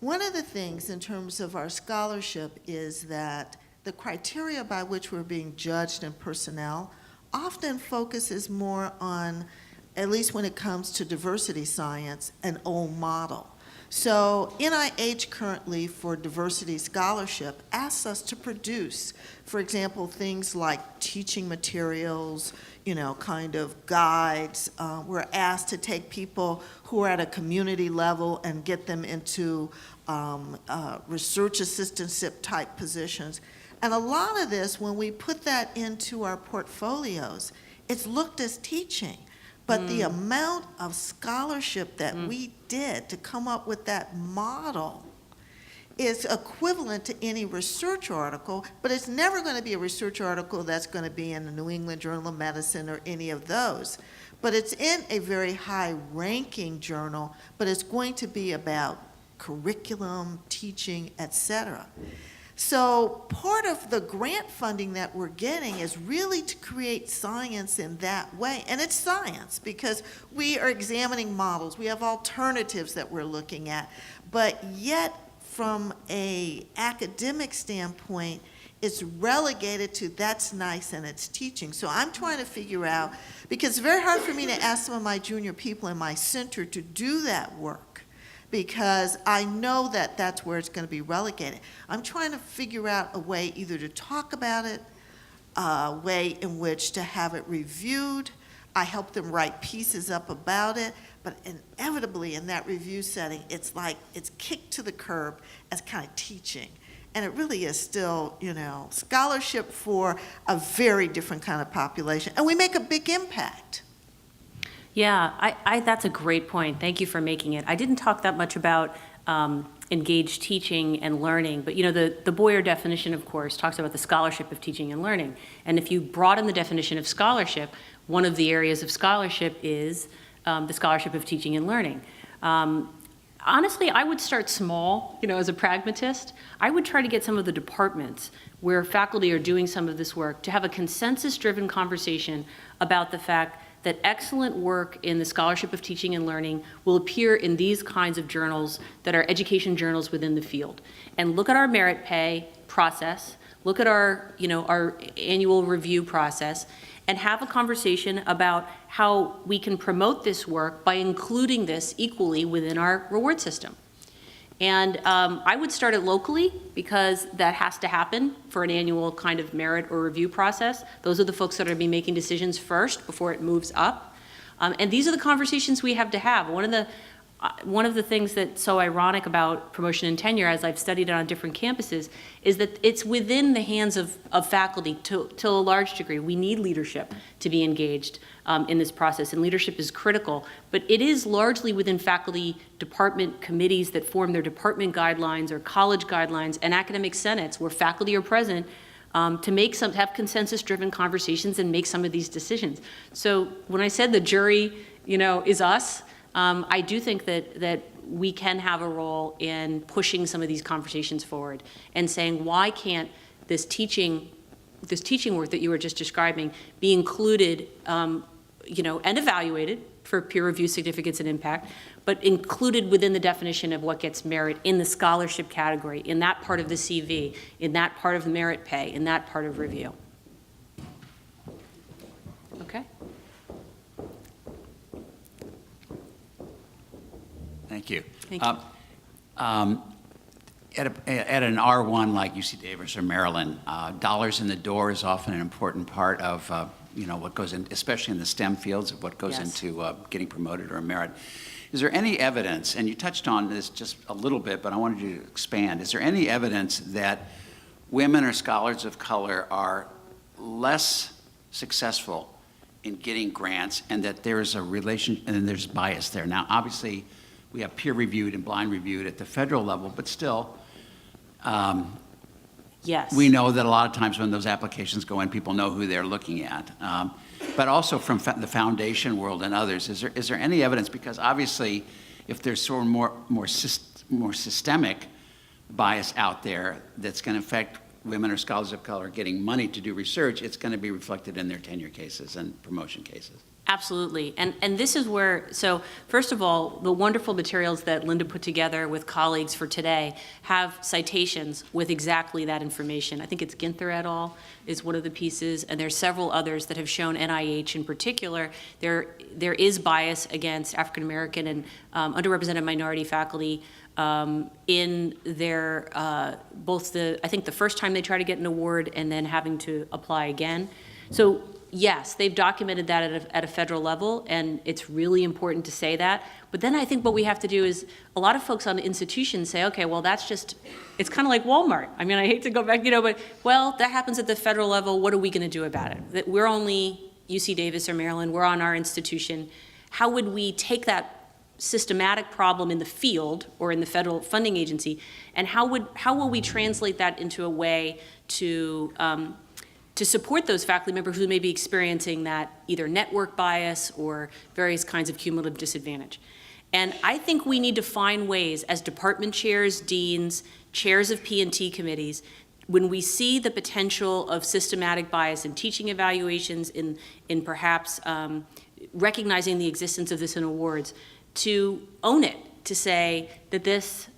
One of the things in terms of our scholarship is that the criteria by which we're being judged in personnel often focuses more on, at least when it comes to diversity science, an old model. So NIH currently, for diversity scholarship, asks us to produce, for example, things like teaching materials, kind of guides. We're asked to take people who are at a community level and get them into research assistantship type positions. And a lot of this, when we put that into our portfolios, it's looked as teaching. But the amount of scholarship that we did to come up with that model is equivalent to any research article, but it's never going to be a research article that's going to be in the New England Journal of Medicine or any of those. But it's in a very high-ranking journal, but it's going to be about curriculum, teaching, etc. So part of the grant funding that we're getting is really to create science in that way. And it's science because we are examining models. We have alternatives that we're looking at. But yet, from an academic standpoint, it's relegated to that's nice and it's teaching. So I'm trying to figure out, because it's very hard for me to ask some of my junior people in my center to do that work, because I know that that's where it's going to be relegated. I'm trying to figure out a way either to talk about it, a way in which to have it reviewed. I help them write pieces up about it, but inevitably in that review setting, it's like it's kicked to the curb as kind of teaching. And it really is still, scholarship for a very different kind of population. And we make a big impact. Yeah, that's a great point. Thank you for making it. I didn't talk that much about engaged teaching and learning, but the Boyer definition, of course, talks about the scholarship of teaching and learning. And if you broaden the definition of scholarship, one of the areas of scholarship is the scholarship of teaching and learning. Honestly, I would start small, as a pragmatist. I would try to get some of the departments where faculty are doing some of this work to have a consensus-driven conversation about the fact that excellent work in the scholarship of teaching and learning will appear in these kinds of journals that are education journals within the field. And look at our merit pay process, look at our annual review process, and have a conversation about how we can promote this work by including this equally within our reward system. And I would start it locally, because that has to happen for an annual kind of merit or review process. Those are the folks that are going to be making decisions first before it moves up. And these are the conversations we have to have. One of the One of the things that's so ironic about promotion and tenure, as I've studied it on different campuses, is that it's within the hands of faculty to a large degree. We need leadership to be engaged in this process, and leadership is critical, but it is largely within faculty department committees that form their department guidelines or college guidelines and academic senates where faculty are present to have consensus-driven conversations and make some of these decisions. So when I said the jury, is us, I do think that we can have a role in pushing some of these conversations forward and saying, why can't this teaching work that you were just describing be included, and evaluated for peer review significance and impact, but included within the definition of what gets merit in the scholarship category, in that part of the CV, in that part of the merit pay, in that part of review. Okay? Thank you. Thank you. At an R1 like UC Davis or Maryland, dollars in the door is often an important part of what goes in, especially in the STEM fields, of what goes Yes. into getting promoted or a merit. Is there any evidence, and you touched on this just a little bit, but I wanted you to expand, is there any evidence that women or scholars of color are less successful in getting grants and that there's a relation, and there's bias there? Now, obviously, we have peer reviewed and blind reviewed at the federal level, but still, Yes. we know that a lot of times when those applications go in, people know who they're looking at. But also from the foundation world and others, is there any evidence? Because obviously, if there's sort of more systemic bias out there that's going to affect women or scholars of color getting money to do research, it's going to be reflected in their tenure cases and promotion cases. Absolutely. And this is where, so first of all, the wonderful materials that Linda put together with colleagues for today have citations with exactly that information. I think it's Ginther et al. Is one of the pieces, and there's several others that have shown NIH in particular, there is bias against African American and underrepresented minority faculty in their, I think the first time they try to get an award and then having to apply again. So yes, they've documented that at a federal level, and it's really important to say that. But then I think what we have to do is, a lot of folks on the institutions say, okay, well, that's just, it's kind of like Walmart. I mean, I hate to go back, but, well, that happens at the federal level. What are we going to do about it? That we're only UC Davis or Maryland, we're on our institution. How would we take that systematic problem in the field or in the federal funding agency, and how will we translate that into a way to support those faculty members who may be experiencing that either network bias or various kinds of cumulative disadvantage. And I think we need to find ways as department chairs, deans, chairs of P&T committees, when we see the potential of systematic bias in teaching evaluations, in perhaps recognizing the existence of this in awards, to own it, to say that this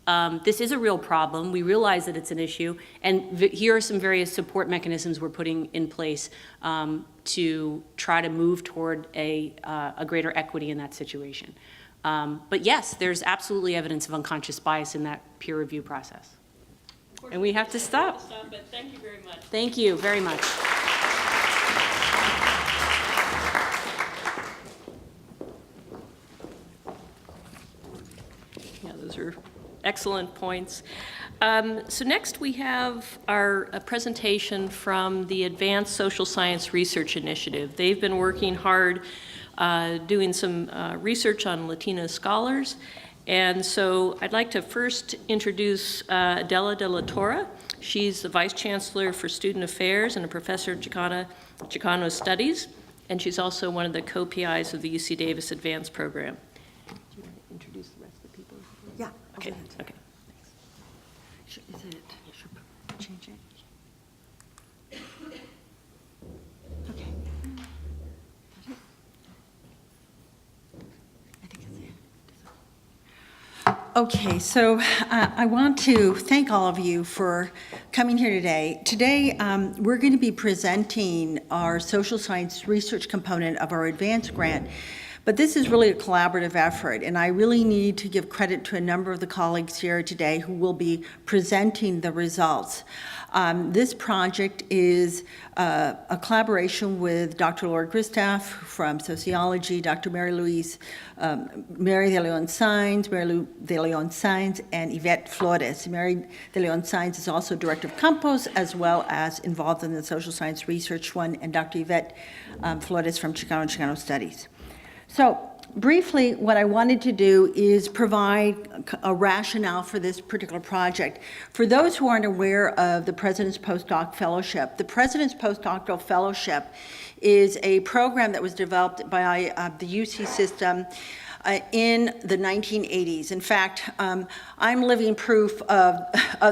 is a real problem. We realize that it's an issue, and here are some various support mechanisms we're putting in place to try to move toward a greater equity in that situation. But yes, there's absolutely evidence of unconscious bias in that peer review process. And we have to stop. But thank you very much. Thank you very much. Yeah, those are excellent points. So next we have a presentation from the Advanced Social Science Research Initiative. They've been working hard doing some research on Latino scholars. And so I'd like to first introduce Adela de la Torre. She's the Vice Chancellor for Student Affairs and a professor of Chicano Studies. And she's also one of the co-PIs of the UC Davis Advanced Program. Do you want to introduce the rest of the people? Yeah. Okay. Okay. Should change it? Okay. Okay, so I want to thank all of you for coming here today. Today, we're going to be presenting our social science research component of our advanced grant, But this is really a collaborative effort, and I really need to give credit to a number of the colleagues here today who will be presenting the results. This project is a collaboration with Dr. Laura Christoff from sociology, Dr. Mary de Leon Sainz, and Yvette Flores. Mary de Leon Sainz is also director of Campus, as well as involved in the social science research one, and Dr. Yvette Flores from Chicano Studies. So briefly, what I wanted to do is provide a rationale for this particular project. For those who aren't aware of the President's Postdoc Fellowship, the President's Postdoctoral Fellowship is a program that was developed by the UC system in the 1980s. In fact, I'm living proof of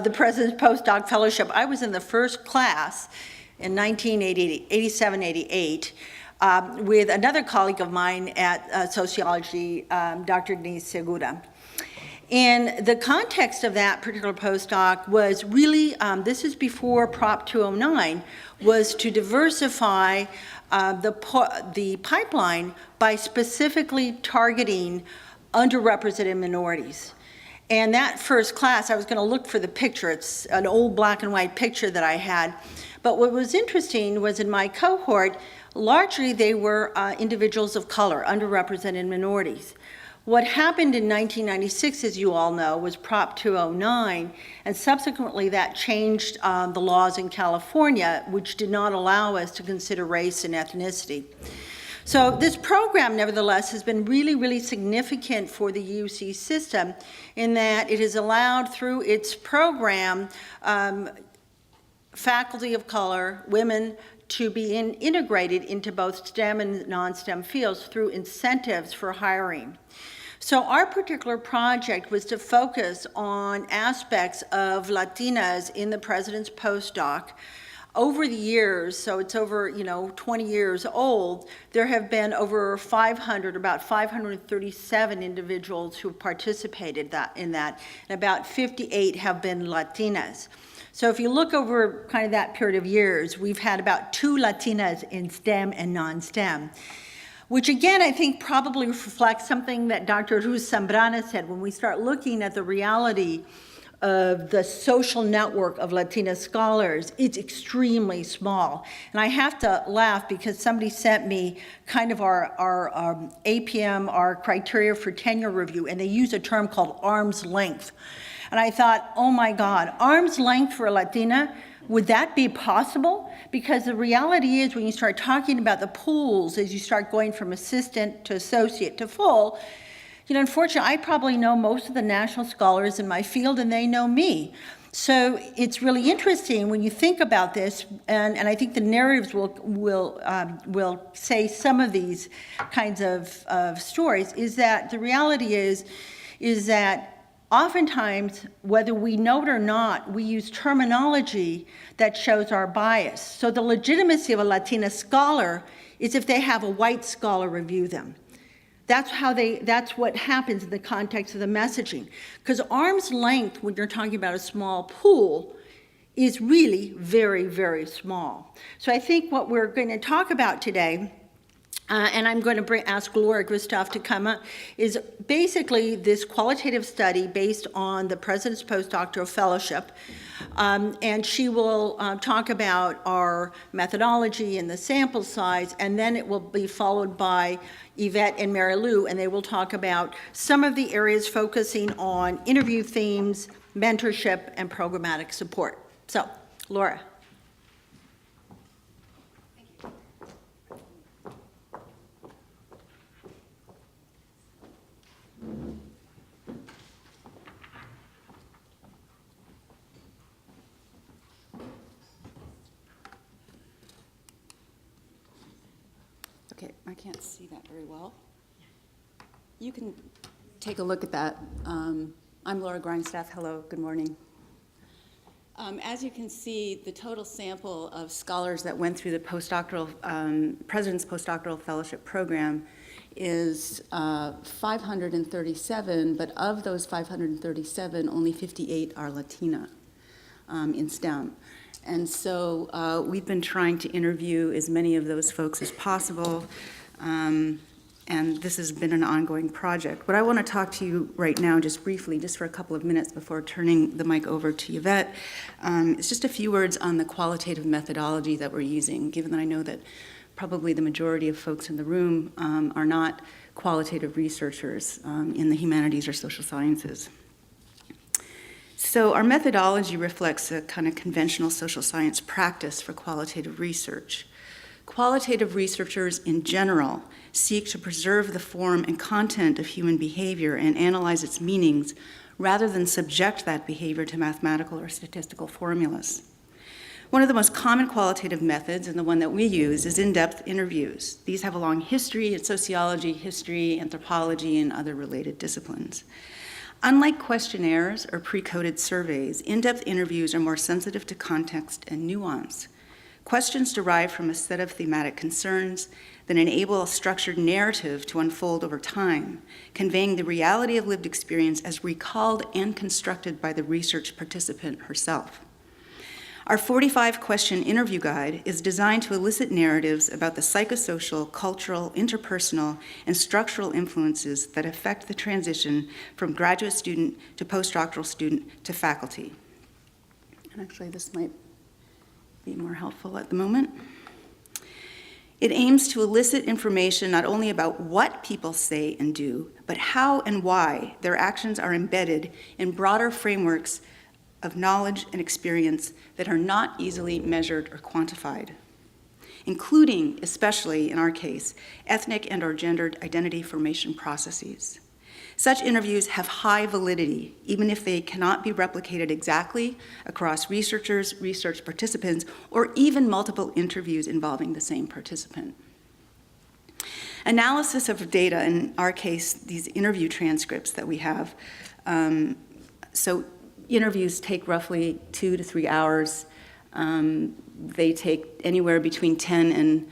the President's Postdoc Fellowship. I was in the first class in 1987, 88. With another colleague of mine at sociology, Dr. Denise Segura. And the context of that particular postdoc was really, this is before Prop 209, was to diversify the pipeline by specifically targeting underrepresented minorities. And that first class, I was going to look for the picture. It's an old black and white picture that I had. But what was interesting was in my cohort, largely they were individuals of color, underrepresented minorities. What happened in 1996, as you all know, was Prop 209, and subsequently that changed the laws in California, which did not allow us to consider race and ethnicity. So this program, nevertheless, has been really, really significant for the UC system in that it has allowed, through its program, faculty of color, women, to be integrated into both STEM and non-STEM fields through incentives for hiring. So our particular project was to focus on aspects of Latinas in the President's Postdoc. Over the years, so it's over 20 years old, there have been over 500, about 537 individuals who participated in that, and about 58 have been Latinas. So if you look over kind of that period of years, we've had about 2 Latinas in STEM and non-STEM, which again, I think probably reflects something that Dr. Ruth Zambrana said when we start looking at the reality of the social network of Latina scholars. It's extremely small. And I have to laugh because somebody sent me kind of our APM, our criteria for tenure review, and they use a term called arm's length. And I thought, oh my God, arm's length for a Latina, would that be possible? Because the reality is when you start talking about the pools, as you start going from assistant to associate to full, unfortunately, I probably know most of the national scholars in my field, and they know me. So it's really interesting when you think about this, and I think the narratives will say some of these kinds of stories, is that the reality is that oftentimes, whether we know it or not, we use terminology that shows our bias. So the legitimacy of a Latina scholar is if they have a white scholar review them. That's what happens in the context of the messaging. Because arm's length, when you're talking about a small pool, is really very, very small. So I think what we're going to talk about today, and I'm going to ask Laura Christoff to come up, is basically this qualitative study based on the President's Postdoctoral Fellowship. And she will talk about our methodology and the sample size, and then it will be followed by Yvette and Mary Lou, and they will talk about some of the areas focusing on interview themes, mentorship, and programmatic support. So, Laura. Okay, I can't see that very well. You can take a look at that. I'm Laura Grindstaff. Hello, good morning. As you can see, the total sample of scholars that went through the President's Postdoctoral Fellowship Program is 537, but of those 537, only 58 are Latina in STEM. And so we've been trying to interview as many of those folks as possible. And and this has been an ongoing project. What I want to talk to you right now, just briefly, just for a couple of minutes before turning the mic over to Yvette, is just a few words on the qualitative methodology that we're using, given that I know that probably the majority of folks in the room are not qualitative researchers in the humanities or social sciences. So our methodology reflects a kind of conventional social science practice for qualitative research. Qualitative researchers in general seek to preserve the form and content of human behavior and analyze its meanings rather than subject that behavior to mathematical or statistical formulas. One of the most common qualitative methods, and the one that we use, is in-depth interviews. These have a long history in sociology, history, anthropology, and other related disciplines. Unlike questionnaires or pre-coded surveys, in-depth interviews are more sensitive to context and nuance. Questions derive from a set of thematic concerns that enable a structured narrative to unfold over time, conveying the reality of lived experience as recalled and constructed by the research participant herself. Our 45-question interview guide is designed to elicit narratives about the psychosocial, cultural, interpersonal, and structural influences that affect the transition from graduate student to postdoctoral student to faculty. And actually, this might be more helpful at the moment. It aims to elicit information not only about what people say and do, but how and why their actions are embedded in broader frameworks of knowledge and experience that are not easily measured or quantified, including, especially in our case, ethnic and/or gendered identity formation processes. Such interviews have high validity, even if they cannot be replicated exactly across researchers, research participants, or even multiple interviews involving the same participant. Analysis of data, in our case, these interview transcripts that we have, so interviews take roughly 2 to 3 hours. They take anywhere between 10 and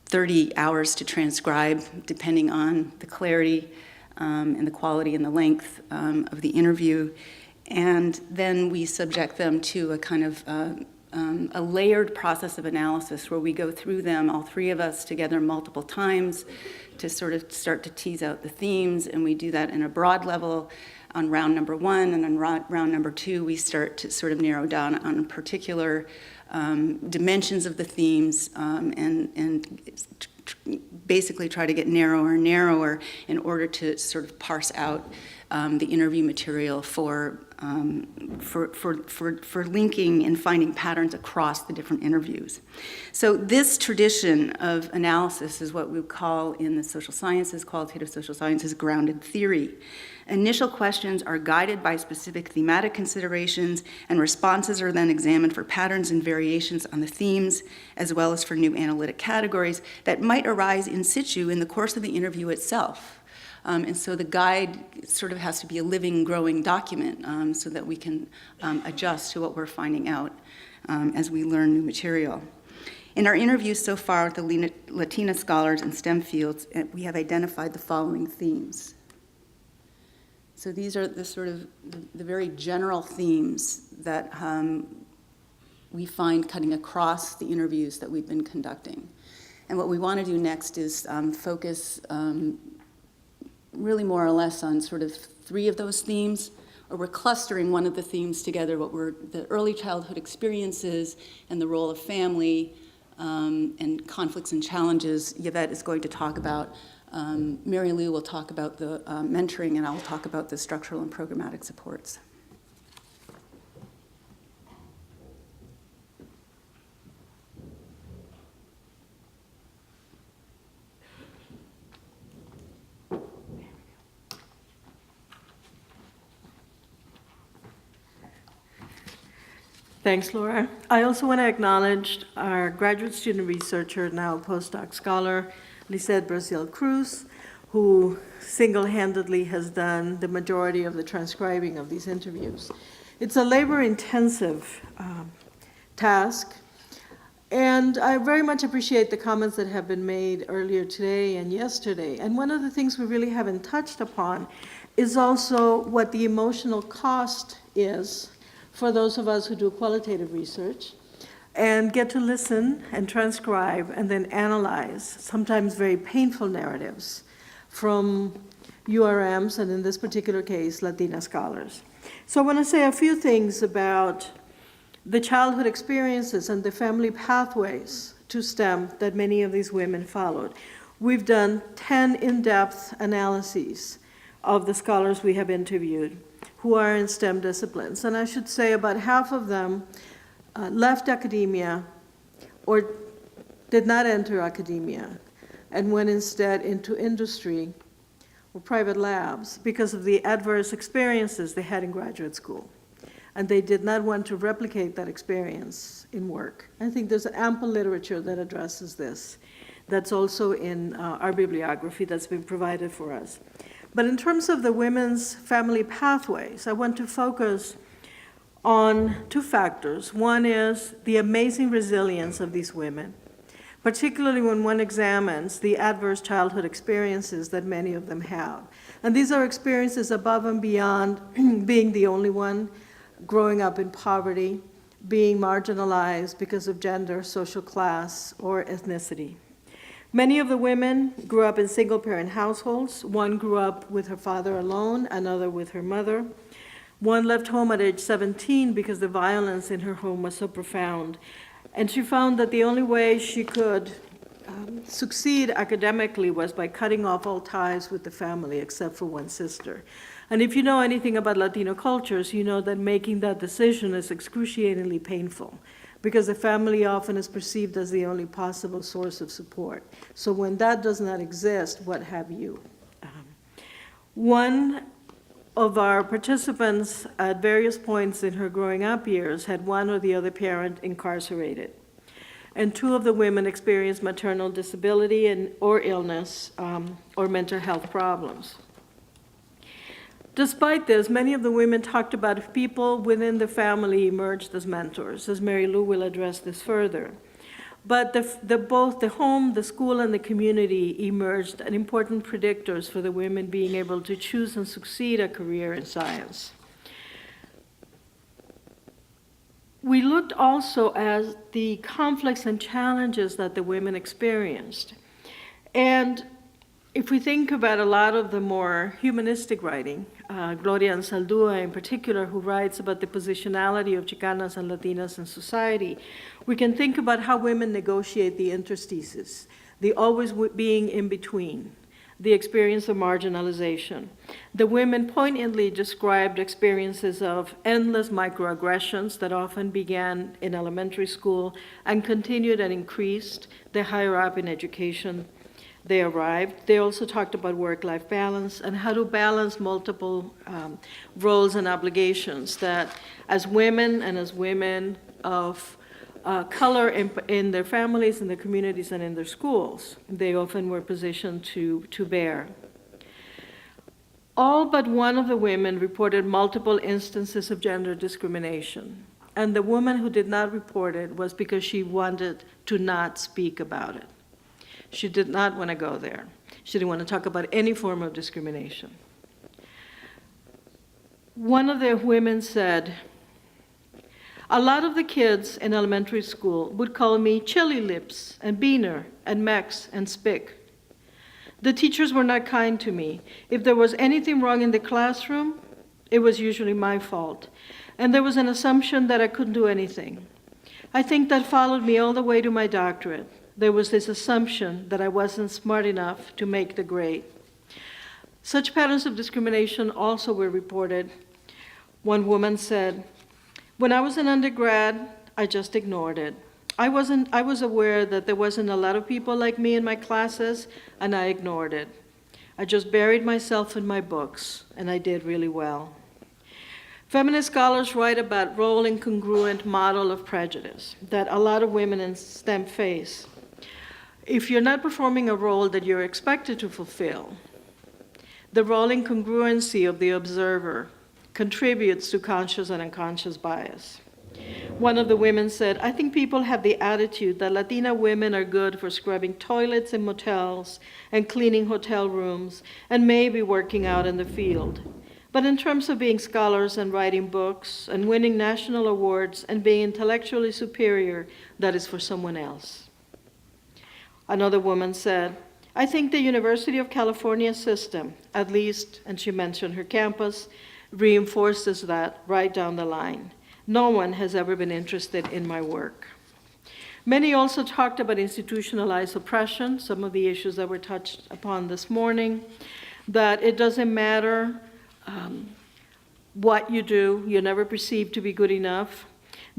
30 hours to transcribe, depending on the clarity and the quality and the length of the interview. And then we subject them to a kind of a layered process of analysis where we go through them, all three of us together, multiple times to sort of start to tease out the themes. And we do that in a broad level on round number 1, and on round number 2, we start to sort of narrow down on particular dimensions of the themes and basically try to get narrower and narrower in order to sort of parse out the interview material for linking and finding patterns across the different interviews. So this tradition of analysis is what we call in the social sciences, qualitative social sciences, grounded theory. Initial questions are guided by specific thematic considerations, and responses are then examined for patterns and variations on the themes, as well as for new analytic categories that might arise in situ in the course of the interview itself. And so the guide sort of has to be a living, growing document so that we can adjust to what we're finding out as we learn new material. In our interviews so far with the Latina scholars in STEM fields, we have identified the following themes. So these are the sort of the very general themes that we find cutting across the interviews that we've been conducting. And what we want to do next is focus really more or less on sort of 3 of those themes, or we're clustering one of the themes together, what were the early childhood experiences and the role of family and conflicts and challenges. Yvette is going to talk about. Mary Lou will talk about the mentoring, and I'll talk about the structural and programmatic supports. Thanks, Laura. I also want to acknowledge our graduate student researcher, now postdoc scholar, Lisette Brazil Cruz, who single-handedly has done the majority of the transcribing of these interviews. It's a labor-intensive task, and I very much appreciate the comments that have been made earlier today and yesterday. And one of the things we really haven't touched upon is also what the emotional cost is for those of us who do qualitative research and get to listen and transcribe and then analyze sometimes very painful narratives from URMs, and in this particular case, Latina scholars. So I want to say a few things about the childhood experiences and the family pathways to STEM that many of these women followed. We've done 10 in-depth analyses of the scholars we have interviewed who are in STEM disciplines. And I should say about half of them left academia or did not enter academia and went instead into industry or private labs because of the adverse experiences they had in graduate school. And they did not want to replicate that experience in work. I think there's ample literature that addresses this. That's also in our bibliography that's been provided for us. But in terms of the women's family pathways, I want to focus on two factors. One is the amazing resilience of these women, particularly when one examines the adverse childhood experiences that many of them have. And these are experiences above and beyond being the only one, growing up in poverty, being marginalized because of gender, social class, or ethnicity. Many of the women grew up in single-parent households. One grew up with her father alone, another with her mother. One left home at age 17 because the violence in her home was so profound. And she found that the only way she could succeed academically was by cutting off all ties with the family except for one sister. And if you know anything about Latino cultures, you know that making that decision is excruciatingly painful because the family often is perceived as the only possible source of support. So when that does not exist, what have you? One of our participants at various points in her growing up years had one or the other parent incarcerated. And two of the women experienced maternal disability or illness or mental health problems. Despite this, many of the women talked about if people within the family emerged as mentors, as Mary Lou will address this further. But both the home, the school, and the community emerged as important predictors for the women being able to choose and succeed a career in science. We looked also at the conflicts and challenges that the women experienced. And if we think about a lot of the more humanistic writing, Gloria Anzaldúa in particular, who writes about the positionality of Chicanas and Latinas in society, we can think about how women negotiate the interstices, the always being in between, the experience of marginalization. The women poignantly described experiences of endless microaggressions that often began in elementary school and continued and increased the higher up in education they arrived. They also talked about work-life balance and how to balance multiple roles and obligations that as women and as women of color in their families, in their communities, and in their schools, they often were positioned to bear. All but one of the women reported multiple instances of gender discrimination. And the woman who did not report it was because she wanted to not speak about it. She did not want to go there. She didn't want to talk about any form of discrimination. One of the women said, a lot of the kids in elementary school would call me Chili Lips and Beaner and Mex and Spick. The teachers were not kind to me. If there was anything wrong in the classroom, it was usually my fault. And there was an assumption that I couldn't do anything. I think that followed me all the way to my doctorate. There was this assumption that I wasn't smart enough to make the grade. Such patterns of discrimination also were reported. One woman said, when I was an undergrad, I just ignored it. I was aware that there wasn't a lot of people like me in my classes, and I ignored it. I just buried myself in my books, and I did really well. Feminist scholars write about role incongruent model of prejudice that a lot of women in STEM face. If you're not performing a role that you're expected to fulfill, the role incongruency of the observer contributes to conscious and unconscious bias. One of the women said, I think people have the attitude that Latina women are good for scrubbing toilets in motels and cleaning hotel rooms and maybe working out in the field. But in terms of being scholars and writing books and winning national awards and being intellectually superior, that is for someone else. Another woman said, I think the University of California system, at least, and she mentioned her campus, reinforces that right down the line. No one has ever been interested in my work. Many also talked about institutionalized oppression, some of the issues that were touched upon this morning, that it doesn't matter what you do, you're never perceived to be good enough.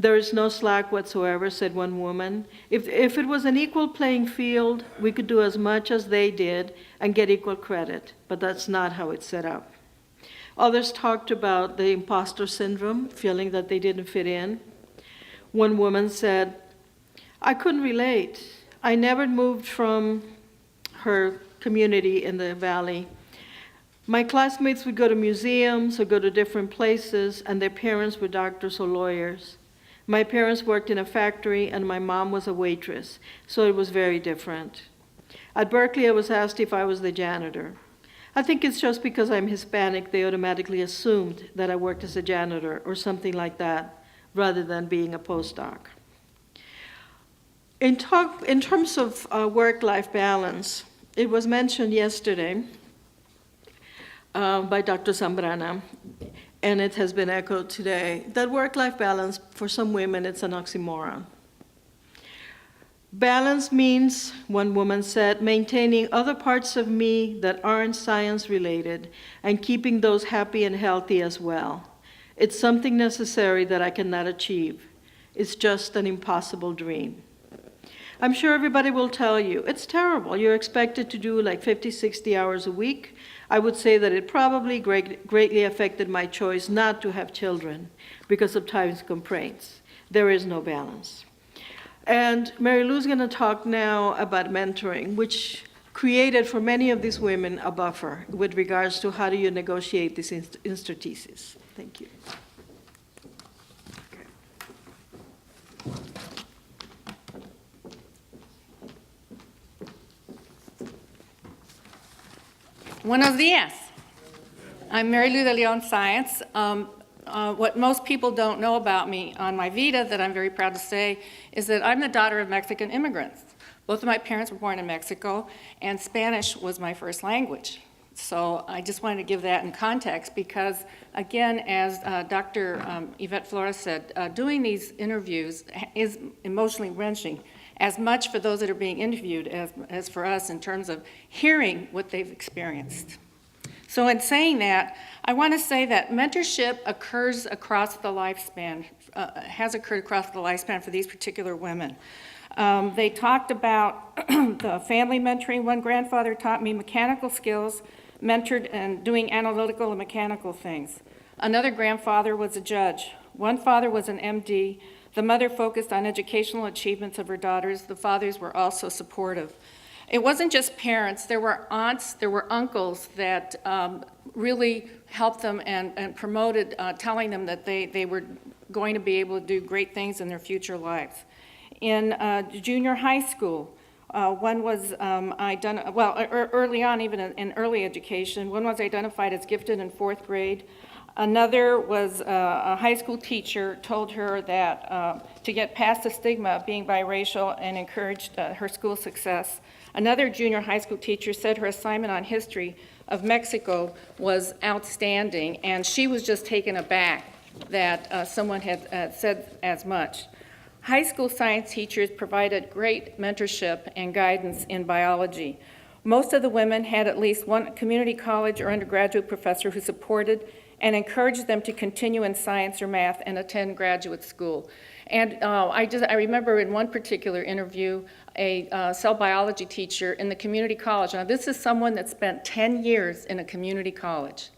There is no slack whatsoever, said one woman. If it was an equal playing field, we could do as much as they did and get equal credit, but that's not how it's set up. Others talked about the imposter syndrome, feeling that they didn't fit in. One woman said, I couldn't relate. I never moved from her community in the valley. My classmates would go to museums or go to different places, and their parents were doctors or lawyers. My parents worked in a factory, and my mom was a waitress, so it was very different. At Berkeley, I was asked if I was the janitor. I think it's just because I'm Hispanic, they automatically assumed that I worked as a janitor or something like that, rather than being a postdoc. In terms of work-life balance, it was mentioned yesterday by Dr. Zambrana, and it has been echoed today, that work-life balance, for some women, it's an oxymoron. Balance means, one woman said, maintaining other parts of me that aren't science-related and keeping those happy and healthy as well. It's something necessary that I cannot achieve. It's just an impossible dream. I'm sure everybody will tell you, it's terrible. You're expected to do like 50, 60 hours a week. I would say that it probably greatly affected my choice not to have children because of time constraints. There is no balance. And Mary Lou's going to talk now about mentoring, which created for many of these women a buffer with regards to how do you negotiate this interthesis. Thank you. Buenos días. I'm Mary Lou de Leon Science. What most people don't know about me on my vita that I'm very proud to say is that I'm the daughter of Mexican immigrants. Both of my parents were born in Mexico, and Spanish was my first language. So I just wanted to give that in context because, again, as Dr. Yvette Flores said, doing these interviews is emotionally wrenching, as much for those that are being interviewed as for us in terms of hearing what they've experienced. So in saying that, I want to say that mentorship occurs across the lifespan, has occurred across the lifespan for these particular women. They talked about the family mentoring. One grandfather taught me mechanical skills, mentored and doing analytical and mechanical things. Another grandfather was a judge. One father was an MD. The mother focused on educational achievements of her daughters. The fathers were also supportive. It wasn't just parents. There were aunts, there were uncles that really helped them and promoted, telling them that they were going to be able to do great things in their future lives. In junior high school, one was early on, even in early education, one was identified as gifted in 4th grade. Another was a high school teacher told her that to get past the stigma of being biracial and encouraged her school success. Another junior high school teacher said her assignment on history of Mexico was outstanding, and she was just taken aback that someone had said as much. High school science teachers provided great mentorship and guidance in biology. Most of the women had at least one community college or undergraduate professor who supported and encouraged them to continue in science or math and attend graduate school. And I remember in one particular interview, a cell biology teacher in the community college. Now this is someone that spent 10 years in a community college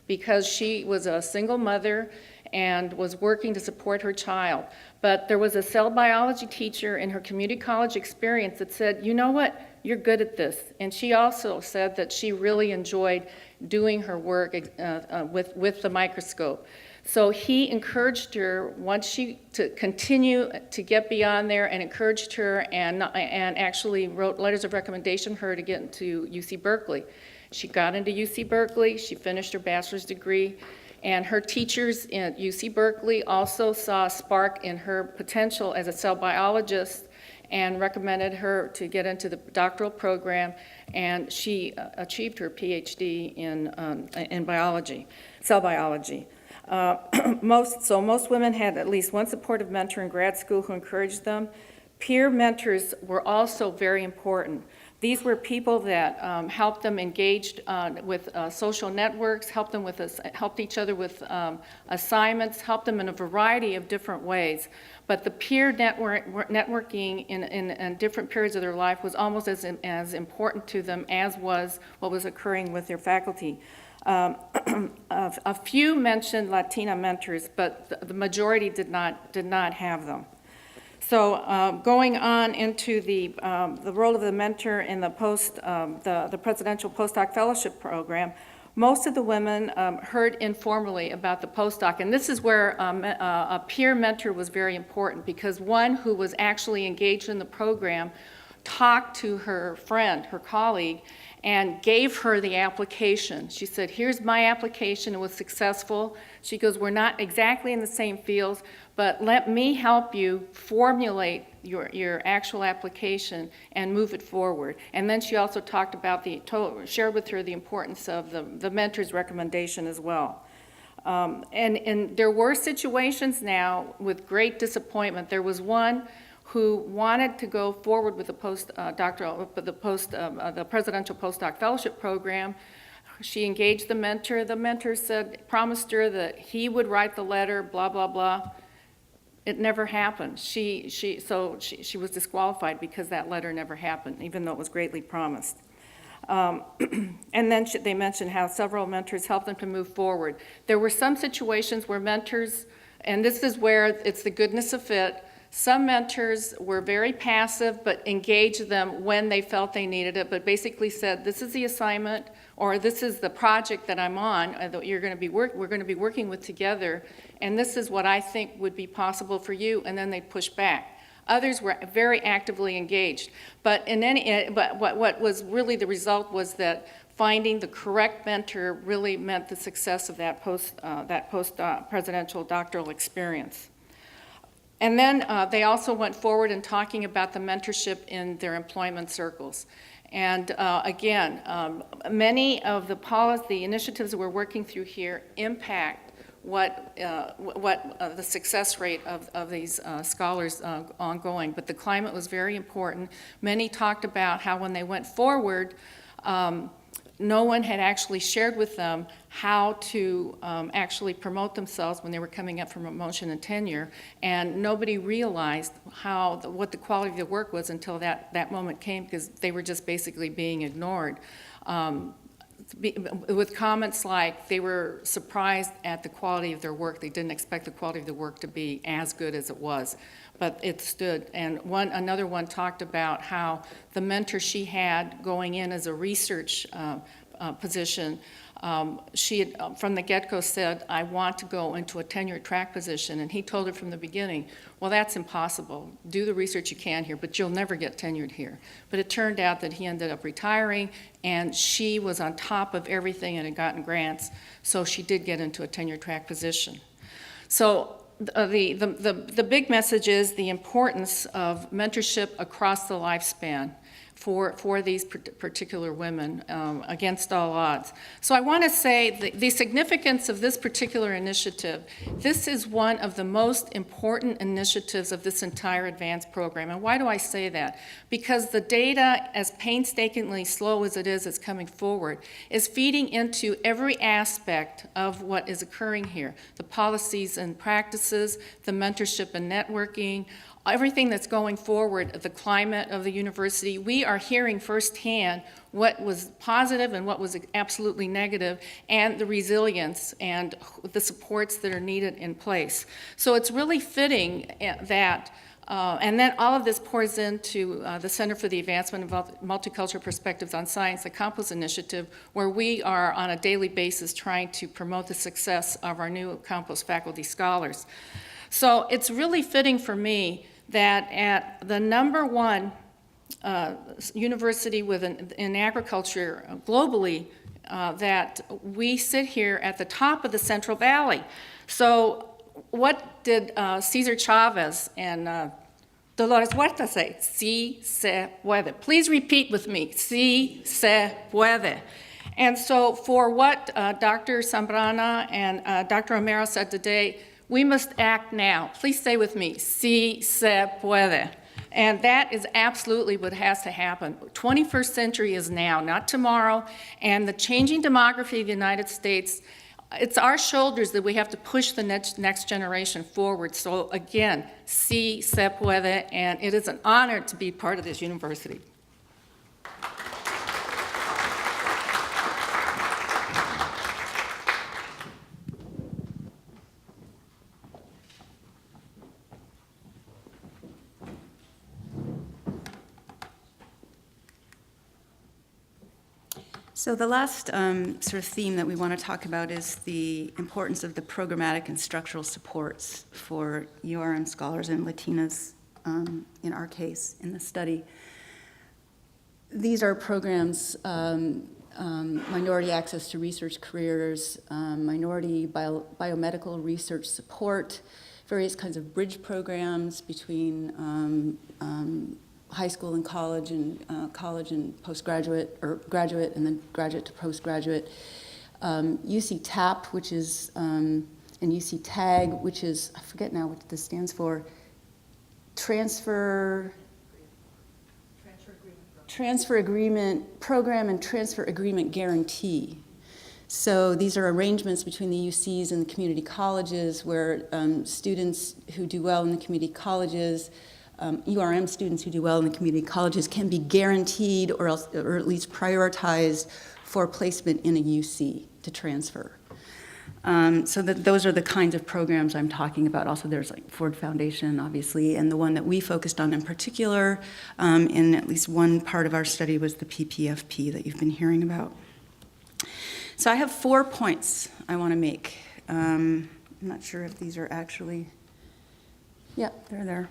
because she was a single mother and was working to support her child. But there was a cell biology teacher in her community college experience that said, you know what, you're good at this. And she also said that she really enjoyed doing her work with the microscope. So he encouraged her to continue to get beyond there and encouraged her and actually wrote letters of recommendation for her to get into UC Berkeley. She got into UC Berkeley, she finished her bachelor's degree, and her teachers at UC Berkeley also saw a spark in her potential as a cell biologist and recommended her to get into the doctoral program, and she achieved her PhD in biology, cell biology. Most women had at least one supportive mentor in grad school who encouraged them. Peer mentors were also very important. These were people that helped them engaged with social networks, helped each other with assignments, helped them in a variety of different ways. But the peer networking in different periods of their life was almost as important to them as was what was occurring with their faculty. A few mentioned Latina mentors, but the majority did not have them. So going on into the role of the mentor in the Presidential Postdoc Fellowship Program, most of the women heard informally about the postdoc, and this is where a peer mentor was very important, because one who was actually engaged in the program talked to her friend, her colleague, and gave her the application. She said, here's my application, it was successful. She goes, we're not exactly in the same fields, but let me help you formulate your actual application and move it forward. And then she also talked about shared with her the importance of the mentor's recommendation as well. And there were situations now with great disappointment. There was one who wanted to go forward with the the Presidential Postdoc Fellowship Program. She engaged the mentor. The mentor promised her that he would write the letter, blah, blah, blah. It never happened. She was disqualified because that letter never happened, even though it was greatly promised. And then they mentioned how several mentors helped them to move forward. There were some situations where mentors, and this is where it's the goodness of fit, some mentors were very passive, but engaged them when they felt they needed it, but basically said, this is the assignment, or this is the project that I'm on, that we're going to be working with together, and this is what I think would be possible for you, and then they push back. Others were very actively engaged, but what was really the result was that finding the correct mentor really meant the success of that post-presidential doctoral experience. And then they also went forward in talking about the mentorship in their employment circles. And again, many of the initiatives that we're working through here impact what the success rate of these scholars ongoing. But the climate was very important. Many talked about how when they went forward, no one had actually shared with them how to actually promote themselves when they were coming up for promotion and tenure, and nobody realized what the quality of the work was until that moment came, because they were just basically being ignored. With comments like they were surprised at the quality of their work. They didn't expect the quality of the work to be as good as it was, but it stood. And another one talked about how the mentor she had going in as a research position, she had, from the get-go, said, I want to go into a tenured track position. And he told her from the beginning, well, that's impossible. Do the research you can here, but you'll never get tenured here. But it turned out that he ended up retiring, and she was on top of everything and had gotten grants, so she did get into a tenured track position. So the big message is the importance of mentorship across the lifespan for these particular women against all odds. So I want to say the significance of this particular initiative. This is one of the most important initiatives of this entire advanced program. And why do I say that? Because the data, as painstakingly slow as it is coming forward, is feeding into every aspect of what is occurring here. The policies and practices, the mentorship and networking, everything that's going forward, the climate of the university. We are hearing firsthand what was positive and what was absolutely negative, and the resilience and the supports that are needed in place. So it's really fitting that, and then all of this pours into the Center for the Advancement of Multicultural Perspectives on Science, the Campus Initiative, where we are on a daily basis trying to promote the success of our new campus faculty scholars. So it's really fitting for me that at the #1 university in agriculture globally, that we sit here at the top of the Central Valley. So what did Cesar Chavez and Dolores Huerta say, sí se puede. Please repeat with me, sí se puede. And so for what Dr. Zambrana and Dr. O'Mara said today, we must act now. Please say with me, sí se puede. And that is absolutely what has to happen. 21st century is now, not tomorrow. And the changing demography of the United States, it's our shoulders that we have to push the next generation forward. So again, sí se puede, and it is an honor to be part of this university. So the last sort of theme that we want to talk about is the importance of the programmatic and structural supports for URM scholars and Latinas, in our case, in the study. These are programs, minority access to research careers, minority biomedical research support, various kinds of bridge programs between high school and college and postgraduate, or graduate and then graduate to postgraduate. UC TAP, which is, and UC TAG, which is, I forget now what this stands for, Transfer Agreement Program and Transfer Agreement Guarantee. So these are arrangements between the UCs and the community colleges where students who do well in the community colleges, URM students who do well in the community colleges can be guaranteed or at least prioritized for placement in a UC to transfer. So those are the kinds of programs I'm talking about. Also, there's like Ford Foundation, obviously, and the one that we focused on in particular in at least one part of our study was the PPFP that you've been hearing about. So I have 4 points I want to make. I'm not sure if these are actually, yeah, they're there.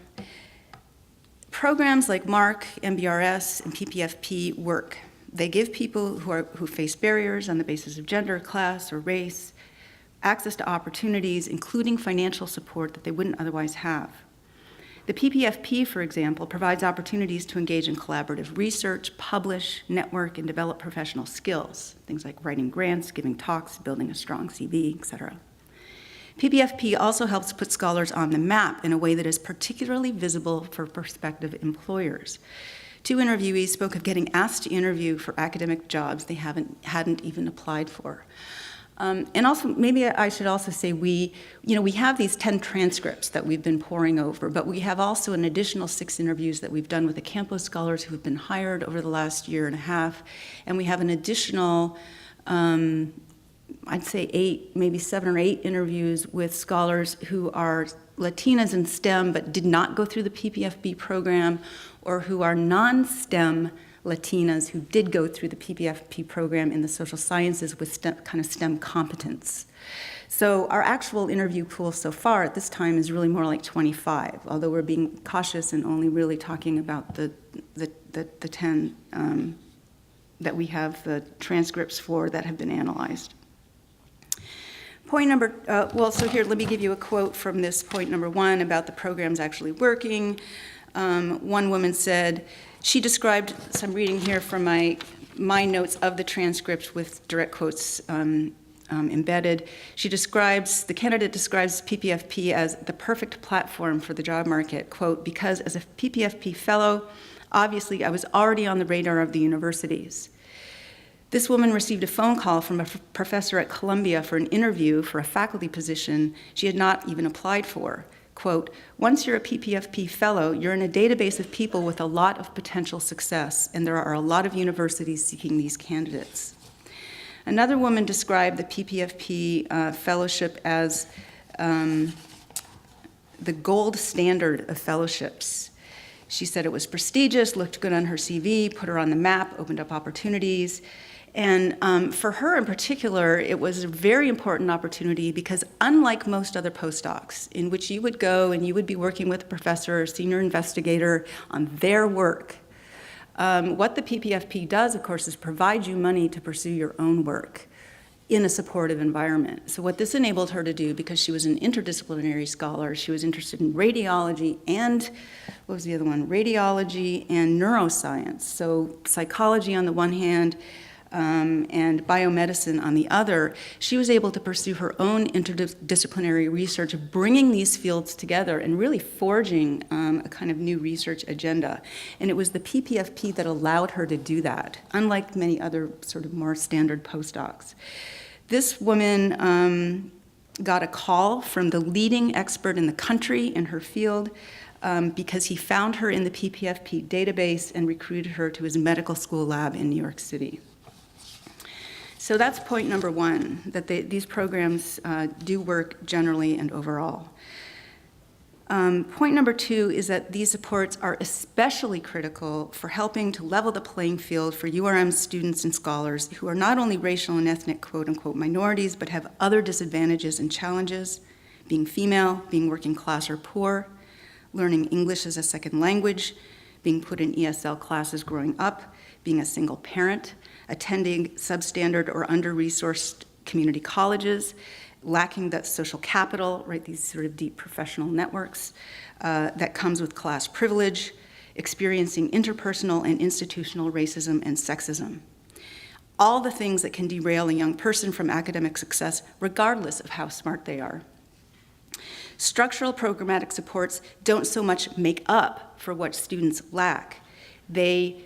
Programs like MARC, MBRS, and PPFP work. They give people who face barriers on the basis of gender, class, or race access to opportunities, including financial support that they wouldn't otherwise have. The PPFP, for example, provides opportunities to engage in collaborative research, publish, network, and develop professional skills, things like writing grants, giving talks, building a strong CV, etc. PPFP also helps put scholars on the map in a way that is particularly visible for prospective employers. 2 interviewees spoke of getting asked to interview for academic jobs they hadn't even applied for. And also, maybe I should also say we have these 10 transcripts that we've been poring over, but we have also an additional 6 interviews that we've done with the campus scholars who have been hired over the last year and a half, and we have an additional, I'd say 8, maybe 7 or 8 interviews with scholars who are Latinas in STEM but did not go through the PPFP program, or who are non-STEM Latinas who did go through the PPFP program in the social sciences with STEM competence. So our actual interview pool so far at this time is really more like 25, although we're being cautious and only really talking about the 10 that we have the transcripts for that have been analyzed. Point number, so here, let me give you a quote from this point number 1 about the programs actually working. One woman said, she described, so I'm reading here from my notes of the transcript with direct quotes embedded. The candidate describes PPFP as the perfect platform for the job market, quote, because as a PPFP fellow, obviously I was already on the radar of the universities. This woman received a phone call from a professor at Columbia for an interview for a faculty position she had not even applied for. Quote, once you're a PPFP fellow, you're in a database of people with a lot of potential success, and there are a lot of universities seeking these candidates. Another woman described the PPFP fellowship as the gold standard of fellowships. She said it was prestigious, looked good on her CV, put her on the map, opened up opportunities. And for her in particular, it was a very important opportunity because unlike most other postdocs, in which you would go and you would be working with a professor or senior investigator on their work, what the PPFP does, of course, is provide you money to pursue your own work. in a supportive environment. So what this enabled her to do, because she was an interdisciplinary scholar, she was interested in radiology and, what was the other one? Radiology and neuroscience. So psychology on the one hand, and biomedicine on the other, she was able to pursue her own interdisciplinary research, bringing these fields together and really forging a kind of new research agenda. And it was the PPFP that allowed her to do that, unlike many other sort of more standard postdocs. This woman got a call from the leading expert in the country in her field because he found her in the PPFP database and recruited her to his medical school lab in New York City. So that's point number one, that these programs do work generally and overall. Point number two is that these supports are especially critical for helping to level the playing field for URM students and scholars who are not only racial and ethnic quote-unquote minorities, but have other disadvantages and challenges, being female, being working class or poor, learning English as a second language, being put in ESL classes growing up, being a single parent, attending substandard or under-resourced community colleges, lacking that social capital, right, these sort of deep professional networks that comes with class privilege, experiencing interpersonal and institutional racism and sexism. All the things that can derail a young person from academic success, regardless of how smart they are. Structural programmatic supports don't so much make up for what students lack. They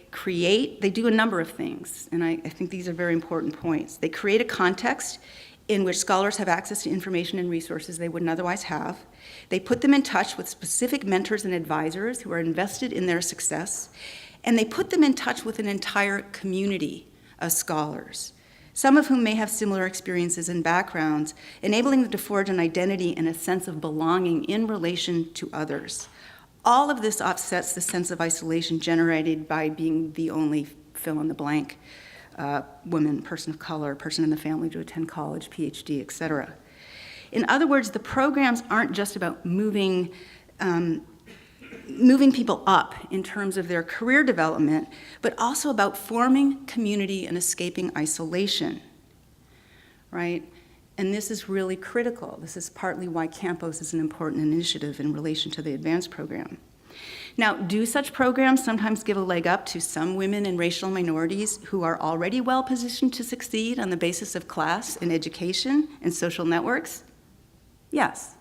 do a number of things, and I think these are very important points. They create a context in which scholars have access to information and resources they wouldn't otherwise have. They put them in touch with specific mentors and advisors who are invested in their success, and they put them in touch with an entire community of scholars, some of whom may have similar experiences and backgrounds, enabling them to forge an identity and a sense of belonging in relation to others. All of this offsets the sense of isolation generated by being the only fill-in-the-blank woman, person of color, person in the family to attend college, PhD, et cetera. In other words, the programs aren't just about moving people up in terms of their career development, but also about forming community and escaping isolation, right? And this is really critical. This is partly why Campos is an important initiative in relation to the advanced program. Now, do such programs sometimes give a leg up to some women and racial minorities who are already well positioned to succeed on the basis of class and education and social networks? Yes.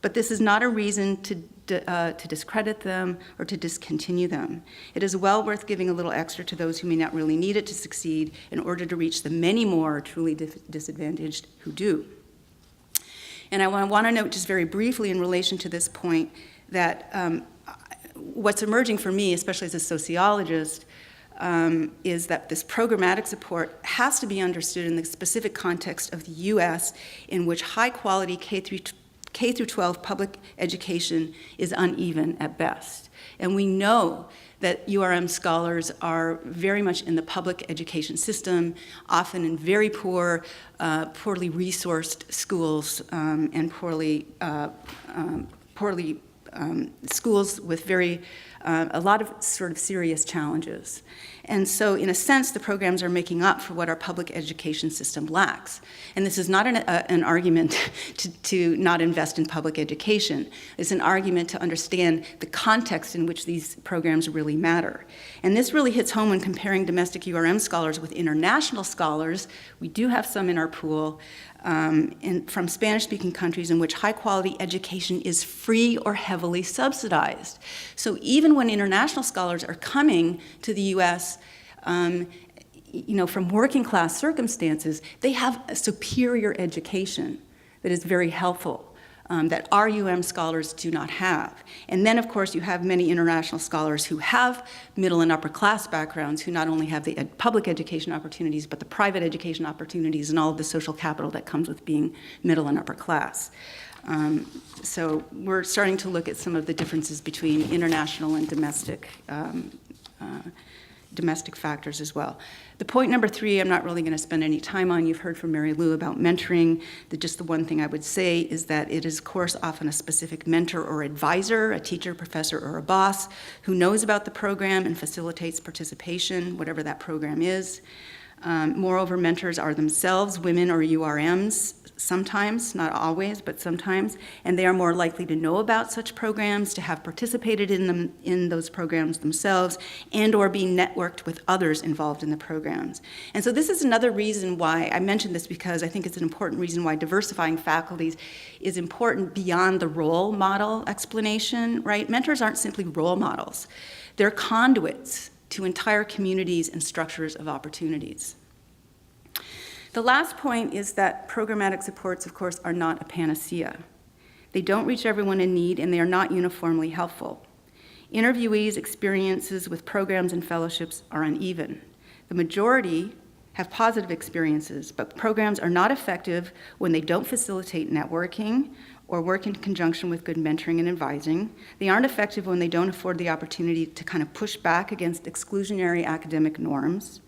But this is not a reason to discredit them or to discontinue them. It is well worth giving a little extra to those who may not really need it to succeed in order to reach the many more truly disadvantaged who do. And I want to note just very briefly in relation to this point that what's emerging for me, especially as a sociologist, is that this programmatic support has to be understood in the specific context of the U.S. in which high-quality K through 12 public education is uneven at best. And we know that URM scholars are very much in the public education system, often in very poorly resourced schools and poorly schools with a lot of sort of serious challenges. And so in a sense, the programs are making up for what our public education system lacks. And this is not an argument to not invest in public education. It's an argument to understand the context in which these programs really matter. And this really hits home when comparing domestic URM scholars with international scholars. We do have some in our pool from Spanish-speaking countries in which high-quality education is free or heavily subsidized. So even when international scholars are coming to the U.S., from working-class circumstances, they have a superior education that is very helpful, that our UM scholars do not have. And then, of course, you have many international scholars who have middle and upper class backgrounds who not only have the public education opportunities, but the private education opportunities and all of the social capital that comes with being middle and upper class. So we're starting to look at some of the differences between international and domestic factors as well. The point number 3, I'm not really going to spend any time on. You've heard from Mary Lou about mentoring. Just the one thing I would say is that it is, of course, often a specific mentor or advisor, a teacher, professor, or a boss who knows about the program and facilitates participation, whatever that program is. Moreover, mentors are themselves women or URMs, sometimes, not always, but sometimes, and they are more likely to know about such programs, to have participated in them, in those programs themselves, and or be networked with others involved in the programs. And so this is another reason why, I mentioned this because I think it's an important reason why diversifying faculties is important beyond the role model explanation, right? Mentors aren't simply role models. They're conduits to entire communities and structures of opportunities. The last point is that programmatic supports, of course, are not a panacea. They don't reach everyone in need, and they are not uniformly helpful. Interviewees' experiences with programs and fellowships are uneven. The majority have positive experiences, but programs are not effective when they don't facilitate networking or work in conjunction with good mentoring and advising. They aren't effective when they don't afford the opportunity to kind of push back against exclusionary academic norms.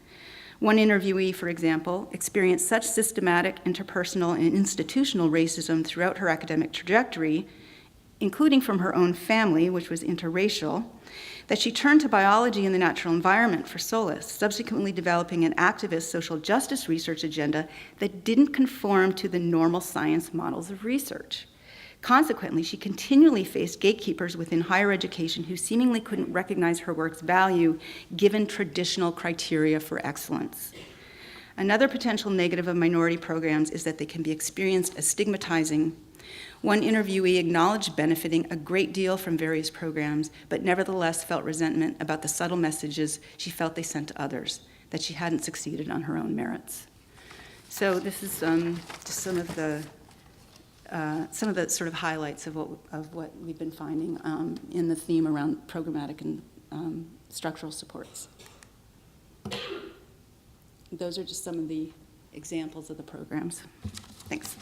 One interviewee, for example, experienced such systematic interpersonal and institutional racism throughout her academic trajectory, including from her own family, which was interracial, that she turned to biology and the natural environment for solace, subsequently developing an activist social justice research agenda that didn't conform to the normal science models of research. Consequently, she continually faced gatekeepers within higher education who seemingly couldn't recognize her work's value given traditional criteria for excellence. Another potential negative of minority programs is that they can be experienced as stigmatizing. One interviewee acknowledged benefiting a great deal from various programs, but nevertheless felt resentment about the subtle messages she felt they sent to others, that she hadn't succeeded on her own merits. So this is just some of the sort of highlights of what we've been finding in the theme around programmatic and structural supports. Those are just some of the examples of the programs. Thanks.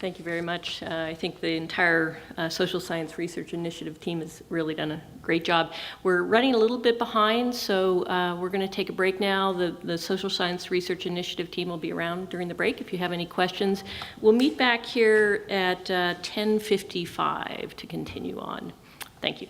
Thank you very much. I think the entire Social Science Research Initiative team has really done a great job. We're running a little bit behind, so we're going to take a break now. The Social Science Research Initiative team will be around during the break if you have any questions. We'll meet back here at 10:55 to continue on. Thank you.